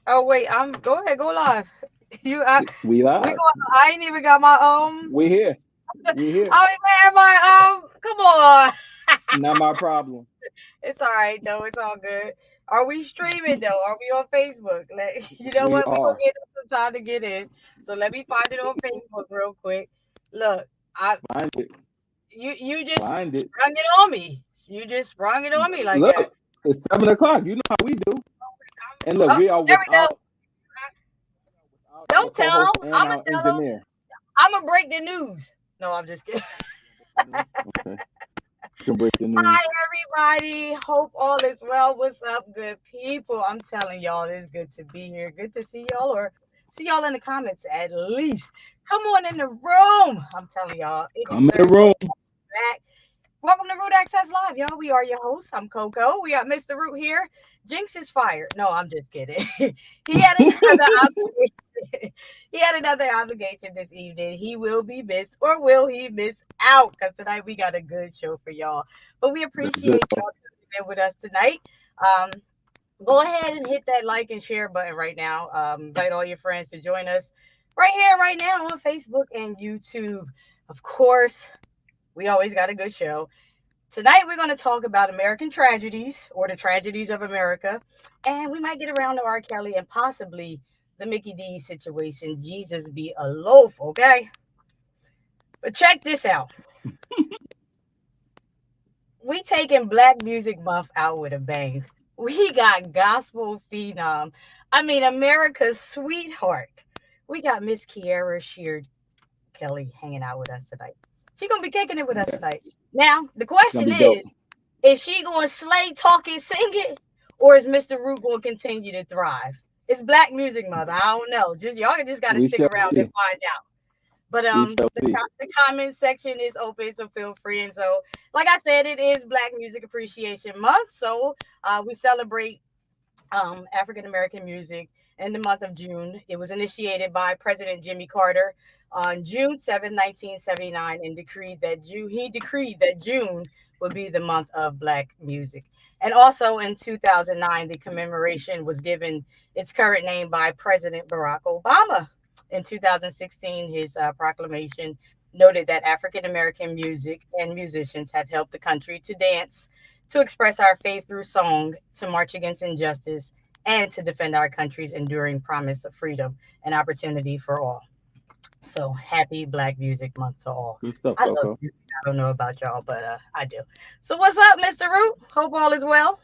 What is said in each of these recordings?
Oh wait, go ahead, go live. You We we live. going I ain't even got my We here. We here. I don't even have my come on. Not my problem. It's all right though, it's all good. Are we streaming though? Are we on Facebook? You know We what? We gonna are. get some time to get in. So let me find it on Facebook real quick. Look, I Find it. you just Find it. sprung it on me. You just sprung it on me like that. Look, it's 7 o'clock. You know how we do. And look, Oh, we are there we go. without our Don't tell co-host them. and I'm gonna our tell them. engineer. I'm gonna break the news. No, I'm just kidding. Okay. You can break the news. Hi, everybody. Hope all is well. What's up, good people? I'm telling y'all, it's good to be here. Good to see y'all, or see y'all in the comments at least. Come on in the room. I'm telling y'all, it is Come in the Thursday. room. Back. Welcome to Root Access Live, y'all. We are your hosts. I'm Coco. We got Mr. Root here. Jinx is fired. No, I'm just kidding. he had another obligation. He had another obligation this evening. He will be missed, or will he miss out? Because tonight we got a good show for y'all. But we That's good. appreciate y'all coming in with us tonight. Um, Go ahead and hit that like and share button right now. Invite all your friends to join us right here, right now on Facebook and YouTube. Of course, we always got a good show. Tonight, we're going to talk about American tragedies or the tragedies of America. And we might get around to R. Kelly and possibly the Mickey D situation. Jesus be a loaf, okay? But check this out. We taking Black Music Month out with a bang. We got gospel phenom. I mean, America's sweetheart. We got Miss Kierra Sheard Kelly hanging out with us tonight. She gonna be kicking it with us Yes. tonight. Now, the It's gonna question be dope. is she gonna slay, talk, and sing it, or is Mr. Root gonna continue to thrive? It's Black Music Month. I don't know. Just y'all just gotta We stick shall around and see. find out. But We shall see. the comment section is open, so feel free. And so, like I said, it is Black Music Appreciation Month, so we celebrate African American music in the month of June. It was initiated by President Jimmy Carter on June 7th, 1979, and he decreed that June would be the month of Black music. And also in 2009, the commemoration was given its current name by President Barack Obama. In 2016, his proclamation noted that African American music and musicians have helped the country to dance, to express our faith through song, to march against injustice, and to defend our country's enduring promise of freedom and opportunity for all. So happy Black Music Month to all. Good stuff, I love Coco. music. I don't know about y'all, but I do. So what's up, Mr. Root? Hope all is well.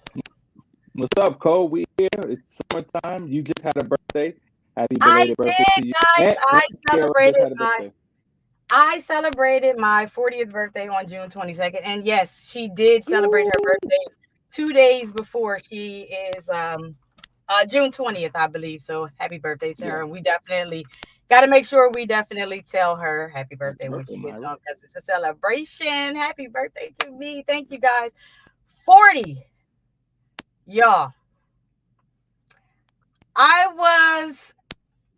What's up, Cole? We here. It's summertime. You just had a birthday. Happy I belated birthday did, to you. guys. And Kara just had a birthday. I celebrated my 40th birthday on June 22nd. And yes, she did celebrate her Ooh. birthday 2 days before. She is June 20th, I believe. So happy birthday to her. Yeah. And we definitely got to make sure we definitely tell her happy Happy birthday when birthday, she gets Myra. home because it's a celebration. Happy birthday to me. Thank you guys. 40. Y'all. I was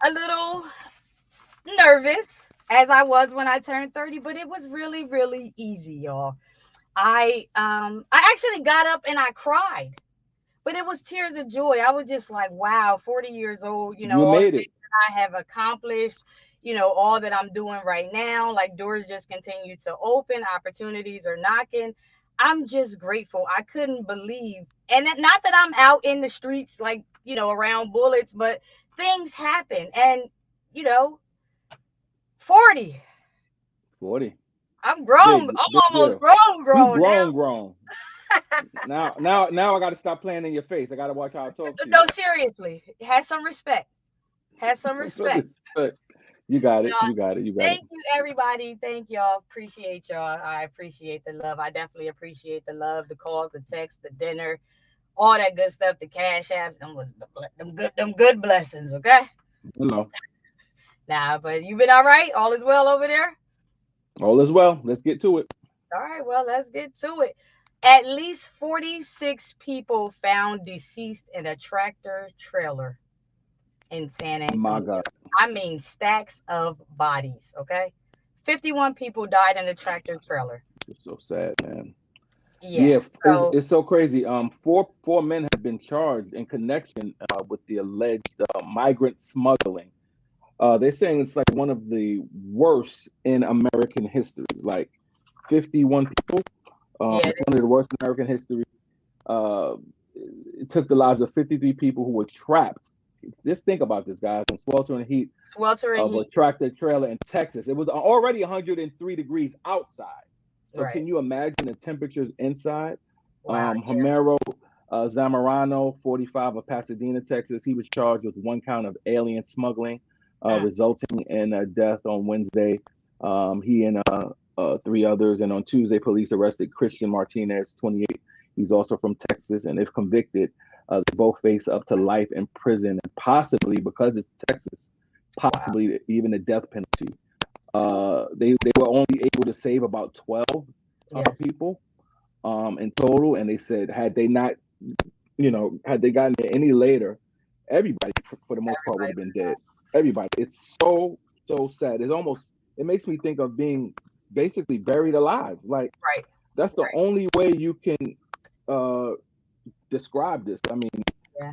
a little nervous as I was when I turned 30, but it was really, really easy, y'all. I actually got up and I cried, but it was tears of joy. I was just like, wow, 40 years old, You all the made things it. that I have accomplished, all that I'm doing right now, like doors just continue to open, opportunities are knocking. I'm just grateful. I couldn't believe, and not that I'm out in the streets, like, around bullets, but things happen. And, you know, 40, 40. I'm grown. Big, I'm big almost girl. You grown grown, now. grown. Now I gotta stop playing in your face. I gotta watch how I talk to you. No, seriously, have some respect. Have some So respect. respect. You got No, it. You got it. You got it. thank you, everybody. Thank y'all. Appreciate y'all. I appreciate the love. I definitely appreciate the love, the calls, the texts, the dinner, all that good stuff, the cash apps. Them good blessings. Okay. Hello. Nah, but you been all right? All is well over there? All is well. Let's get to it. All right, well, let's get to it. At least 46 people found deceased in a tractor trailer in San My Antonio. God. I mean, stacks of bodies, okay? 51 people died in a tractor trailer. It's so sad, man. Yeah. Yeah, So it's so crazy. Four men have been charged in connection with the alleged migrant smuggling. They're saying it's like one of the worst in American history. Like 51 people. yeah, It's one of the worst in American history. Uh, it took the lives of 53 people who were trapped. Just think about this, guys, in sweltering heat sweltering of a heat. tractor trailer in Texas. It was already 103 degrees outside. So Right. can you imagine the temperatures inside? Wow. Homero Zamorano, 45 of Pasadena, Texas, he was charged with one count of alien smuggling, Yeah. resulting in a death on Wednesday. He and three others. And on Tuesday, police arrested Christian Martinez, 28. He's also from Texas. And if convicted, they both face up to life in prison and possibly, because it's Texas, Wow. possibly even a death penalty. They were only able to save about 12 Yes. people in total. And they said, had they not, had they gotten there any later, everybody, for the most part, would Everybody have been would dead. Everybody. It's so, so sad. It makes me think of being basically buried alive. Like, right. that's the Right. only way you can uh, describe this. I mean, Yeah.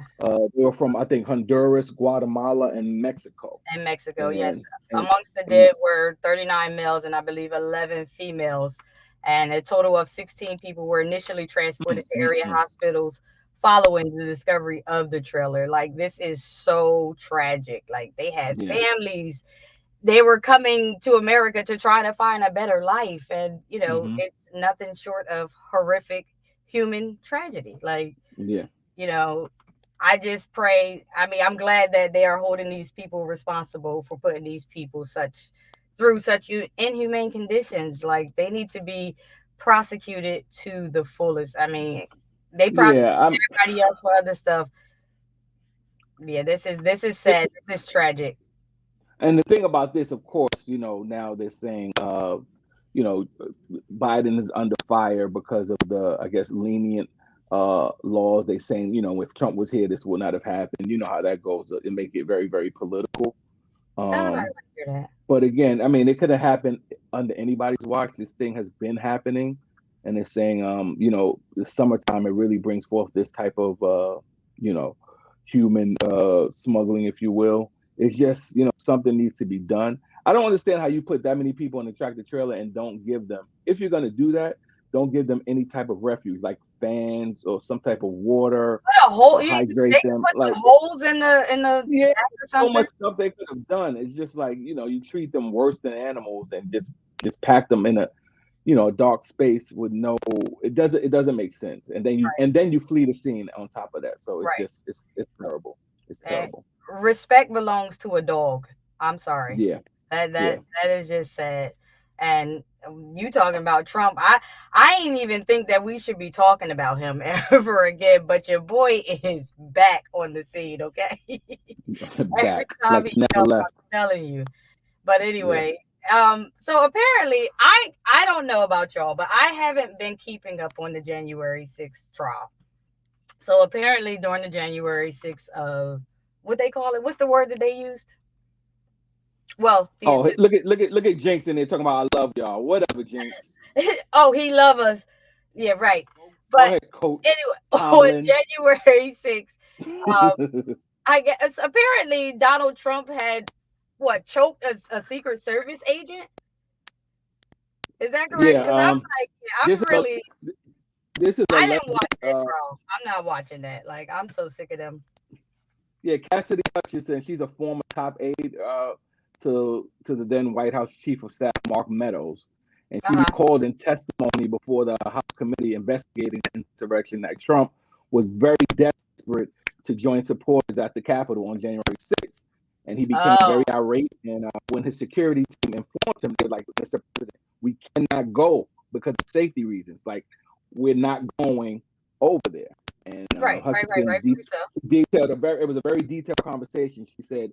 they were from, I think, Honduras, Guatemala, and Mexico. In Mexico, yes. And Amongst the and dead were 39 males and I believe 11 females. And a total of 16 people were initially transported to area mm. hospitals following the discovery of the trailer. Like, this is so tragic. Like, they had Yeah, families. They were coming to America to try to find a better life. And, hmm, it's nothing short of horrific human tragedy. Like, yeah, you know, I just pray. I mean, I'm glad that they are holding these people responsible for putting these people through such inhumane conditions. Like, they need to be prosecuted to the fullest. I mean, they prosecute yeah. everybody else for other stuff. Yeah, this is sad. This is tragic. And the thing about this, of course, now they're saying, you know, Biden is under fire because of the, I guess, lenient laws. They saying, if Trump was here, this would not have happened. You know how that goes. It make it very, very political. Nobody want Um, to hear that. but again, I mean, it could have happened under anybody's watch. This thing has been happening, and they're saying, the summertime it really brings forth this type of, you know, human smuggling, if you will. It's just, something needs to be done. I don't understand how you put that many people in the tractor trailer and don't give them, if you're gonna do that, don't give them any type of refuge, like fans or some type of water, Put a hole. or They hydrate can them. put Like, some holes in the yeah, back or so something. much stuff they could have done. It's just like, you treat them worse than animals and just pack them in a dark space with no, it doesn't make sense. And then you flee the scene on top of that. So it's Right. just it's terrible. It's And terrible. respect belongs to a dog. I'm sorry. Yeah, That yeah. that that is just sad. And you talking about Trump, I ain't even think that we should be talking about him ever again. But your boy is back on the scene. Okay, every Back time like he he never comes, left. I'm telling you. But Yeah. anyway, so apparently, I don't know about y'all, but I haven't been keeping up on the January 6th trial. So apparently, during the January 6th of what they call it, what's the word that they used? Well, the Oh, attempt. look at Jinx in there talking about I love y'all. Whatever, Jinx. Oh, he love us. Yeah, right. Go But ahead, Coach anyway, on Tomlin. January 6th, um, I guess apparently Donald Trump had what choked a Secret Service agent. Is that correct? Yeah. Because I'm like, yeah, This I'm is a really. this is I didn't alleged. watch that trial. I'm not watching that. Like, I'm so sick of them. Yeah, Cassidy Hutchinson. She's a former top aide to the then White House Chief of Staff Mark Meadows, and Uh she huh. recalled in testimony before the House committee investigating the insurrection that Trump was very desperate to join supporters at the Capitol on January 6th. And he became very Oh, irate. And when his security team informed him, they were like, Mr. President, we cannot go because of safety reasons. Like, we're not going over there. And right, right, right. Hutchinson Rightfully so. detailed it was a very detailed conversation. She said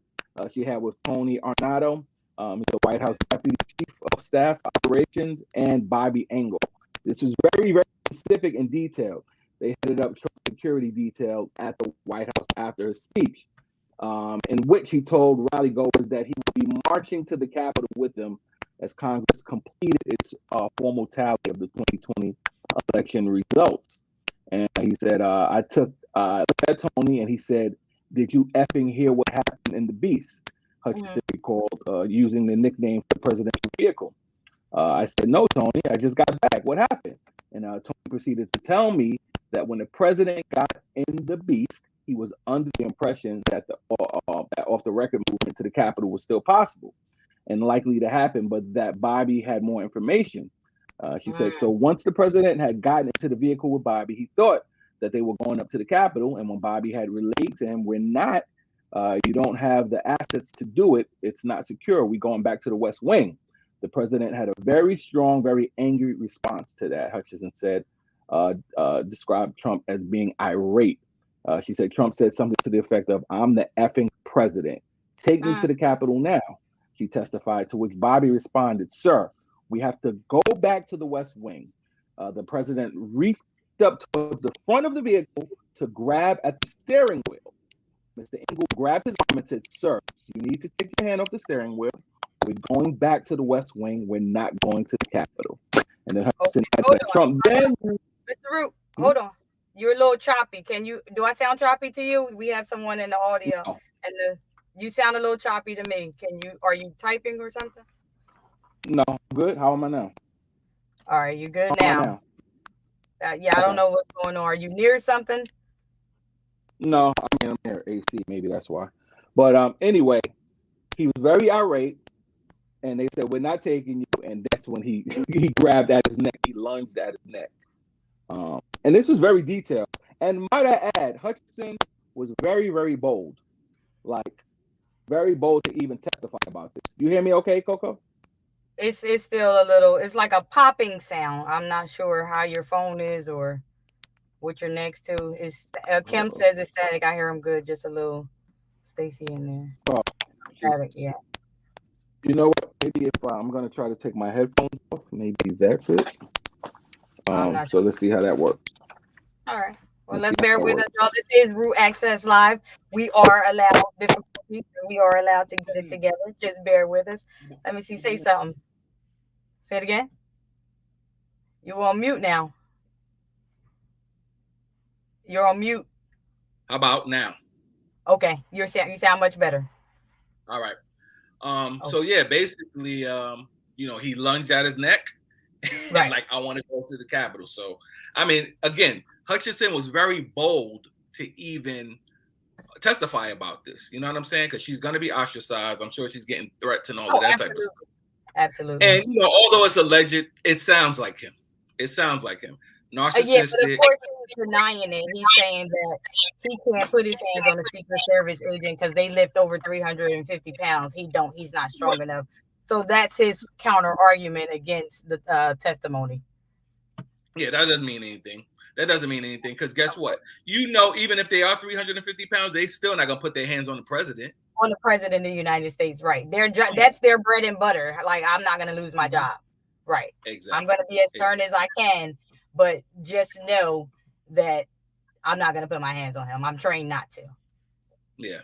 she had with Tony Arnado, the White House Deputy Chief of Staff Operations, and Bobby Engel. This was very, very specific and detailed. They headed up Trump's security detail at the White House after his speech, in which he told rally goers that he would be marching to the Capitol with them as Congress completed its formal tally of the 2020 election results. And he said, I looked at Tony and he said, did you effing hear what happened in the Beast? Hutchinson recalled using the nickname for the presidential vehicle. I said, no, Tony, I just got back. What happened? And Tony proceeded to tell me that when the president got in the Beast, he was under the impression that the off the record movement to the Capitol was still possible and likely to happen, but that Bobby had more information. She said, so once the president had gotten into the vehicle with Bobby, he thought that they were going up to the Capitol. And when Bobby had relayed to him, we're not, you don't have the assets to do it. It's not secure. We're going back to the West Wing. The president had a very strong, very angry response to that, Hutchinson said, described Trump as being irate. She said, Trump said something to the effect of, I'm the effing president. Take me to the Capitol now. She testified, to which Bobby responded, sir, we have to go back to the West Wing. The president reached up towards the front of the vehicle to grab at the steering wheel. Mr. Engel grabbed his arm and said, sir, you need to take your hand off the steering wheel. We're going back to the West Wing. We're not going to the Capitol. And then Hudson had that Trump then. Mr. Root, hold on. You're a little choppy. Do I sound choppy to you? We have someone in the audio No. and you sound a little choppy to me. Are you typing or something? No, good. How am I now? All right, you good now? Yeah, I don't know what's going on. Are you near something? No, I mean, I'm near AC. Maybe that's why. But anyway, he was very irate. And they said, we're not taking you. And that's when he grabbed at his neck. He lunged at his neck. And this was very detailed. And might I add, Hutchinson was very, very bold. Like, very bold to even testify about this. You hear me okay, Coco? It's still a little, it's like a popping sound. I'm not sure how your phone is or what you're next to. Kim says it's static. I hear him good. Just a little Stacy in there. Oh, static, yeah. You know what? Maybe if I'm going to try to take my headphones off, maybe that's it. So let's see how that works. All right. Well, let's bear with us, y'all. This is Root Access Live. We are allowed difficulties, and we are allowed to get it together. Just bear with us. Let me see. Say something. Say it again. You're on mute now. You're on mute. How about now? Okay. You sound much better. All right. So yeah, basically, he lunged at his neck, and like, I want to go to the Capitol. So, I mean, again, Hutchinson was very bold to even testify about this. You know what I'm saying? Because she's going to be ostracized. I'm sure she's getting threats and all of that type of stuff. Absolutely. And although it's alleged, it sounds like him. Narcissistic. Yeah, but of course he's denying it. He's saying that he can't put his hands on a Secret Service agent because they lift over 350 pounds. He's not strong enough. So that's his counter argument against the testimony. Yeah, that doesn't mean anything. Because guess what? Even if they are 350 pounds, they still not gonna put their hands on the president. On the president of the United States, right? That's their bread and butter. Like, I'm not gonna lose my job. Right. Exactly. I'm going to be as stern as I can, but just know that I'm not going to put my hands on him. I'm trained not to. Yeah.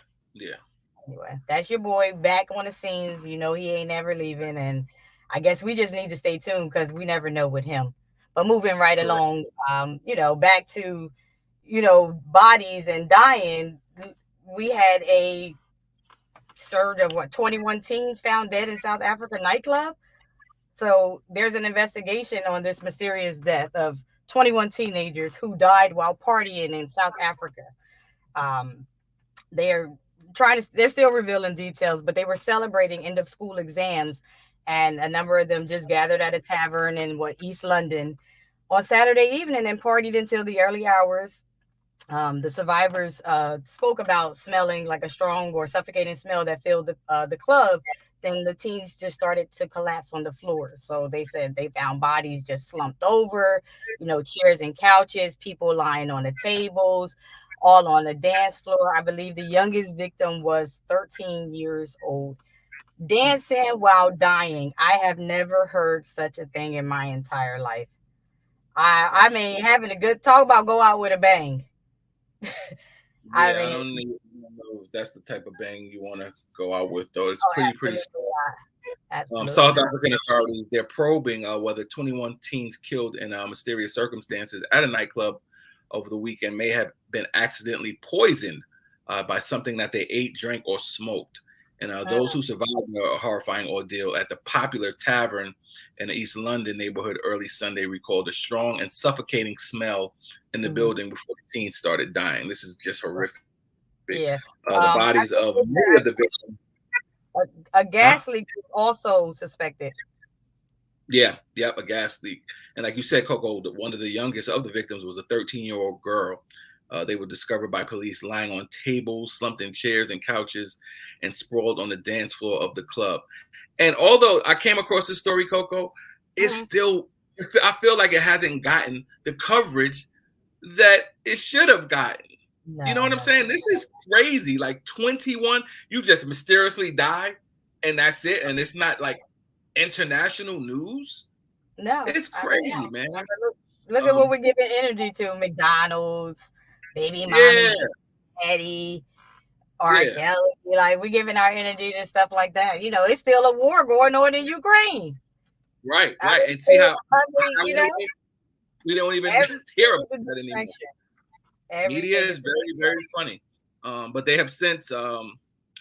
Anyway, that's your boy back on the scenes. He ain't never leaving. And I guess we just need to stay tuned because we never know with him. But moving right along, back to, bodies and dying. We had a surge of 21 teens found dead in South Africa nightclub. So there's an investigation on this mysterious death of 21 teenagers who died while partying in South Africa. They're still revealing details, but they were celebrating end of school exams, and a number of them just gathered at a tavern in East London on Saturday evening and partied until the early hours. The survivors spoke about smelling like a strong or suffocating smell that filled the club. Then the teens just started to collapse on the floor. So they said they found bodies just slumped over, chairs and couches, people lying on the tables, all on the dance floor. I believe the youngest victim was 13 years old. Dancing while dying. I have never heard such a thing in my entire life. I mean, having a good talk about go out with a bang. I don't know if that's the type of bang you want to go out with, though. It's pretty sad. Absolutely. South African authorities, they're probing whether 21 teens killed in mysterious circumstances at a nightclub over the weekend may have been accidentally poisoned by something that they ate, drank, or smoked. And those who survived a horrifying ordeal at the popular tavern in the East London neighborhood early Sunday recalled a strong and suffocating smell in the building before the teens started dying. This is just horrific. Yeah. The bodies of many of the victims. A gas leak is also suspected. Yeah, yep, a gas leak. And like you said, Coco, one of the youngest of the victims was a 13-year-old girl. They were discovered by police lying on tables, slumped in chairs and couches, and sprawled on the dance floor of the club. And although I came across this story, Coco, it's still, I feel like it hasn't gotten the coverage that it should have gotten. No, you know what I'm saying? This is crazy. Like 21, you just mysteriously die, and that's it. And it's not like international news. No, it's crazy, man. Look at what we're giving energy to: McDonald's, Baby Mommy, Eddie, R. Kelly. Like, we're giving our energy to stuff like that. You know, it's still a war going on in Ukraine. Right. And see how you know, we don't even hear about that anymore. Media is very, very funny. But they have since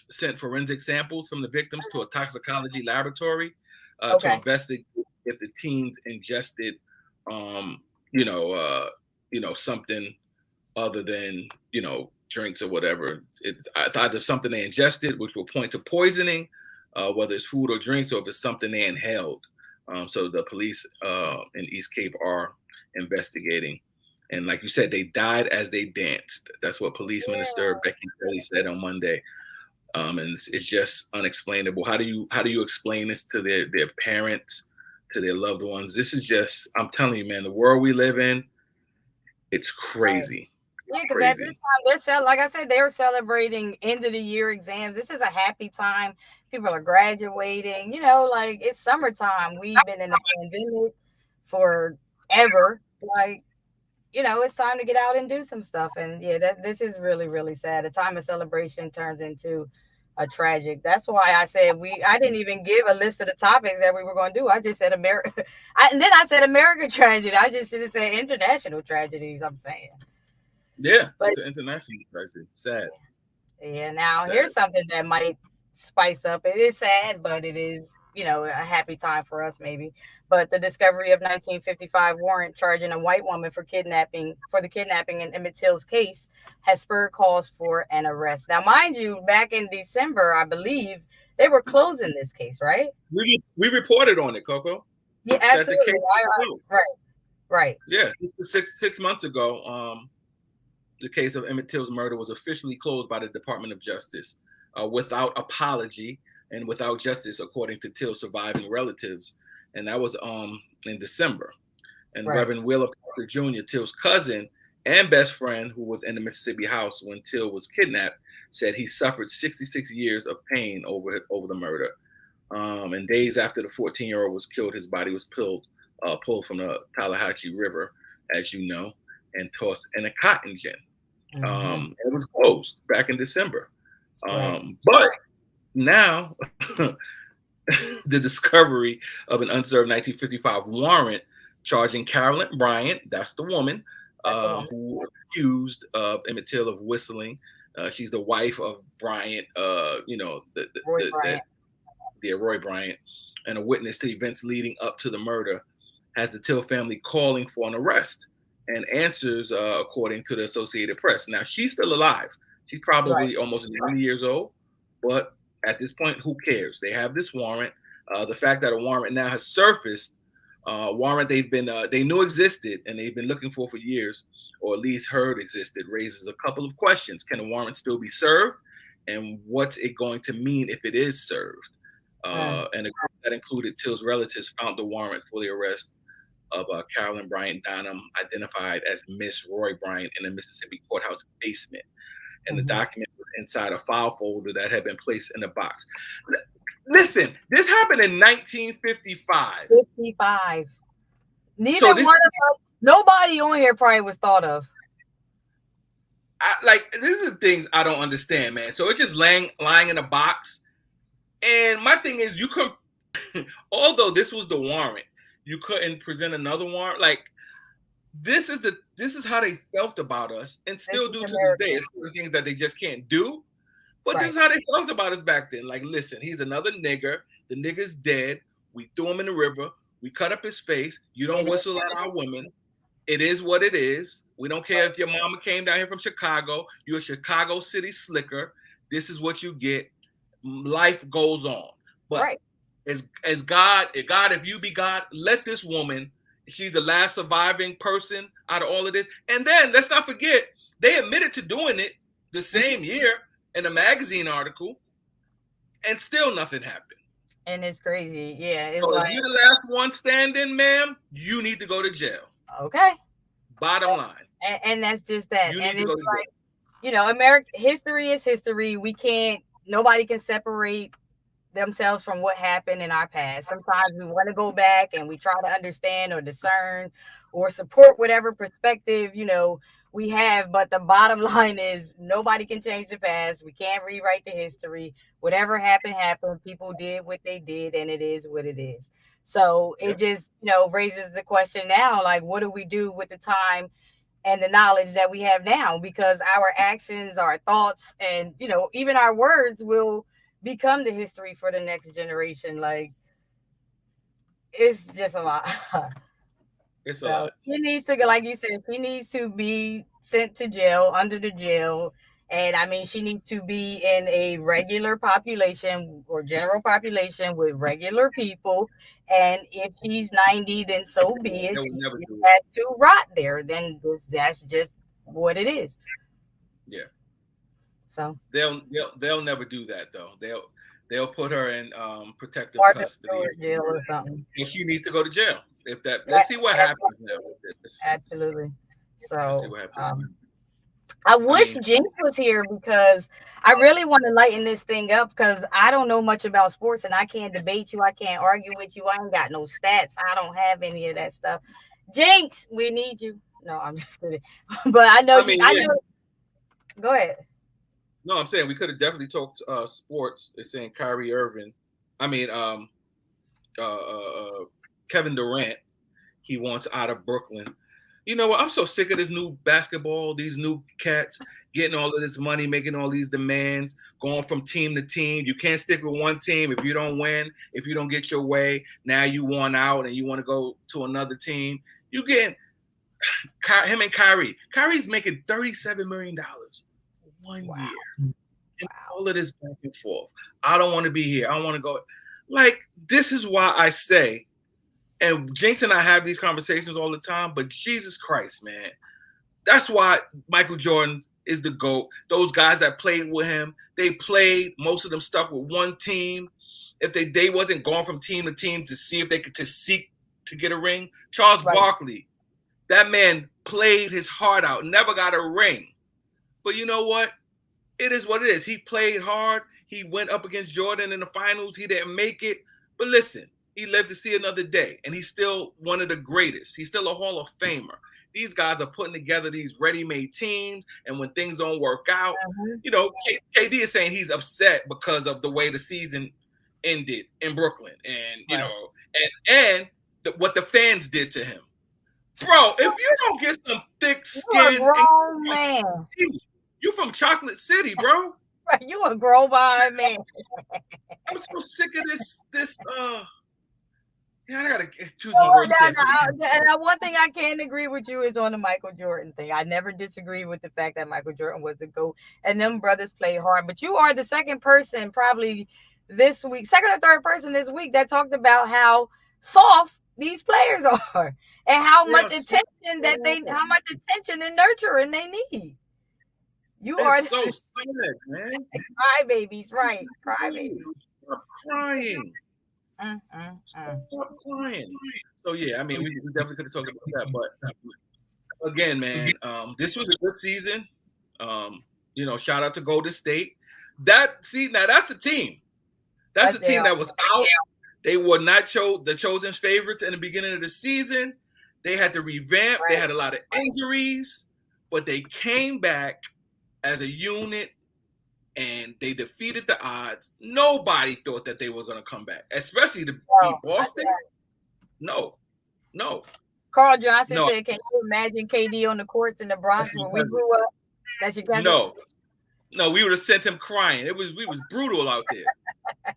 sent forensic samples from the victims to a toxicology laboratory to investigate if the teens ingested, something other than, drinks or whatever. It's either something they ingested, which will point to poisoning, whether it's food or drinks, or if it's something they inhaled. So the police in East Cape are investigating. And like you said, they died as they danced. That's what Police Minister Becky Kelly said on Monday. And it's just unexplainable. How do you explain this to their parents, to their loved ones? This is just, I'm telling you, man, the world we live in, it's crazy. Yeah, because at this time, like I said, they're celebrating end of the year exams. This is a happy time. People are graduating. Like, it's summertime. We've been in a pandemic forever. Like, it's time to get out and do some stuff. And this is really, really sad. A time of celebration turns into a tragic. That's why I said I didn't even give a list of the topics that we were going to do. I just said America. And then I said American tragedy. I just should have said international tragedies, I'm saying. Yeah, it's an international tragedy. Sad. Yeah, now here's something that might spice up. It is sad, but it is, a happy time for us maybe. But the discovery of 1955 warrant charging a white woman for the kidnapping in Emmett Till's case has spurred calls for an arrest. Now, mind you, back in December, I believe they were closing this case, right? We reported on it, Coco. Yeah, absolutely. Right. Yeah, this was 6 months ago. The case of Emmett Till's murder was officially closed by the Department of Justice without apology and without justice, according to Till's surviving relatives. And that was in December. And Reverend Wheeler Parker Jr., Till's cousin and best friend, who was in the Mississippi house when Till was kidnapped, said he suffered 66 years of pain over the murder. And days after the 14-year-old was killed, his body was pulled from the Tallahatchie River, as you know, and tossed in a cotton gin. It was closed back in December. But now the discovery of an unserved 1955 warrant charging Carolyn Bryant, that's the woman, who was accused of Emmett Till of whistling. She's the wife of Bryant, Roy Bryant, and a witness to events leading up to the murder, has the Till family calling for an arrest, and answers according to the Associated Press. Now, she's still alive. She's probably almost 90 years old, but at this point, who cares? They have this warrant. The fact that a warrant now has surfaced, warrant they knew existed and they've been looking for years, or at least heard existed, raises a couple of questions. Can a warrant still be served? And what's it going to mean if it is served? And a group that included Till's relatives found the warrant for the arrest of Carolyn Bryant Donham, identified as Miss Roy Bryant, in a Mississippi courthouse basement. And the document was inside a file folder that had been placed in a box. Listen, this happened in 1955. 55. Nobody on here probably was thought of. These are the things I don't understand, man. So it's just lying in a box, And my thing is, you could, although this was the warrant, you couldn't present another warrant. Like, this is how they felt about us, and still do to this day. It's certain things that they just can't do. But this is how they felt about us back then. Like, listen, he's another nigger. The nigger's dead. We threw him in the river. We cut up his face. You don't whistle at our women. It is what it is. We don't care if your mama came down here from Chicago. You're a Chicago City slicker. This is what you get. Life goes on. But as God, if you be God, let this woman, she's the last surviving person out of all of this. And then let's not forget, they admitted to doing it the same year in a magazine article, and still nothing happened. And it's crazy. Yeah. It's so like, if you're the last one standing, ma'am, you need to go to jail. Okay. Bottom line. And that's just that. You and need to it's go to like, you know, American history is history. Nobody can separate themselves from what happened in our past. Sometimes we want to go back and we try to understand or discern or support whatever perspective, you know, we have. But the bottom line is nobody can change the past. We can't rewrite the history. Whatever happened. People did what they did, and it is what it is. So it just, you know, raises the question now, like, what do we do with the time and the knowledge that we have now? Because our actions, our thoughts, and, you know, even our words will become the history for the next generation. Like, it's just a lot. It's a lot. He needs to, like you said, he needs to be sent to jail, under the jail. And I mean, she needs to be in a regular population or general population with regular people. And if he's 90, then so be it. She had to rot there. Then that's just what it is. Yeah. So they'll never do that though. They'll put her in protective custody jail or something. And she needs to go to jail. Let's see what happens now with this. Absolutely. So let's see what happens. I wish Jinx was here because I really want to lighten this thing up, because I don't know much about sports and I can't debate you. I can't argue with you. I ain't got no stats. I don't have any of that stuff. Jinx, we need you. No, I'm just kidding. But I know Go ahead. No, I'm saying we could have definitely talked sports. They're saying Kyrie Irving. Kevin Durant, he wants out of Brooklyn. You know what? I'm so sick of this new basketball, these new cats getting all of this money, making all these demands, going from team to team. You can't stick with one team if you don't win, if you don't get your way. Now you want out and you want to go to another team. You get him and Kyrie. Kyrie's making $37 million 1 year. And all of this back and forth. I don't want to be here. I want to go. Like, this is why I say, and Jinx and I have these conversations all the time, but Jesus Christ, man. That's why Michael Jordan is the GOAT. Those guys that played with him, they played, most of them stuck with one team. If they wasn't going from team to team to see if they could seek to get a ring. Charles Barkley, that man played his heart out, never got a ring. But you know what? It is what it is. He played hard. He went up against Jordan in the finals. He didn't make it. But listen, he lived to see another day, and he's still one of the greatest. He's still a Hall of Famer. These guys are putting together these ready-made teams, and when things don't work out, you know, KD is saying he's upset because of the way the season ended in Brooklyn, and you know, and what the fans did to him. Bro, if you don't get some thick skin, you from Chocolate City, bro. You a grown man. I'm so sick of this. Yeah, I gotta choose my words. One thing I can agree with you is on the Michael Jordan thing. I never disagree with the fact that Michael Jordan was the GOAT, and them brothers played hard. But you are the second person probably this week, second or third person this week that talked about how soft these players are and how much attention how much attention and nurturing they need. You are so sad, man. Cry babies, right? Cry babies. Stop crying. Stop crying. So yeah, I mean, we definitely could have talked about that, but again, man, this was a good season. You know, shout out to Golden State. Now that's a team. That's a team that was out. They were not the chosen favorites in the beginning of the season. They had to revamp. They had a lot of injuries, but they came back as a unit, and they defeated the odds. Nobody thought that they was going to come back, especially to beat Boston. No. Carl Johnson No. said, "Can you imagine KD on the courts in the Bronx where we grew up?" That's your cousin? No, we would have sent him crying. We was brutal out there. I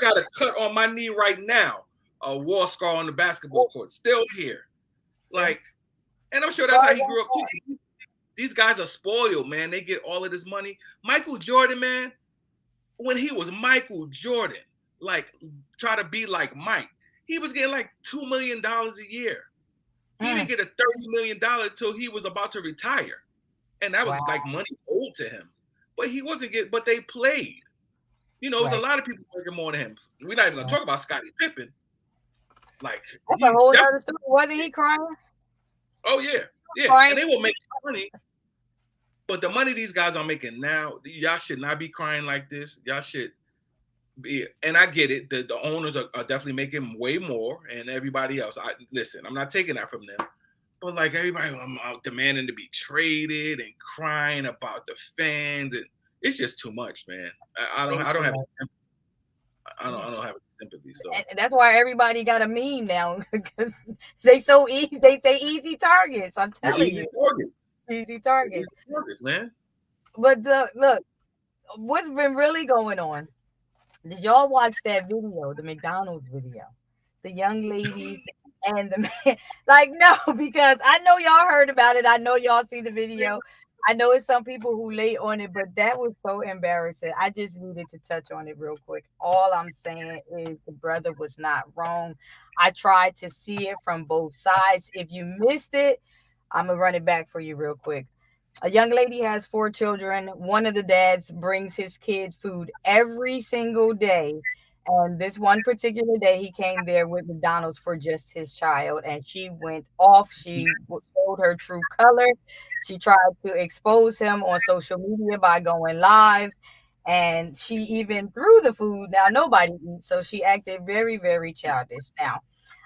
got a cut on my knee right now, a war scar on the basketball court, still here. Like, and I'm sure that's how he grew up too. These guys are spoiled, man. They get all of this money. Michael Jordan, man, when he was Michael Jordan, like try to be like Mike, he was getting like $2 million a year. He didn't get a $30 million until he was about to retire. And that was like money owed to him. But he wasn't getting, but they played. You know, there's a lot of people making more than him. We're not even going to talk about Scottie Pippen. Like, that's a whole other story. Wasn't he crying? Oh, yeah. Yeah. And they will make money. But the money these guys are making now, y'all should not be crying like this. Y'all should be, and I get it. The owners are definitely making way more, and everybody else. Listen, I'm not taking that from them. But like everybody, I'm out demanding to be traded and crying about the fans, and it's just too much, man. I don't have sympathy. So and that's why everybody got a meme now because they so easy. They easy targets. I'm telling you, easy targets, man. But look, what's been really going on? Did y'all watch that video, the McDonald's video, the young lady? And the man, like, no, because I know y'all heard about it. I know y'all see the video. I know it's some people who lay on it, but that was so embarrassing. I just needed to touch on it real quick. All I'm saying is the brother was not wrong. I tried to see it from both sides. If you missed it, I'm going to run it back for you real quick. A young lady has 4 children. One of the dads brings his kid food every single day. And this one particular day, he came there with McDonald's for just his child, and she went off. She showed her true color. She tried to expose him on social media by going live, and she even threw the food. Now, nobody eats, so she acted very, very childish. Now,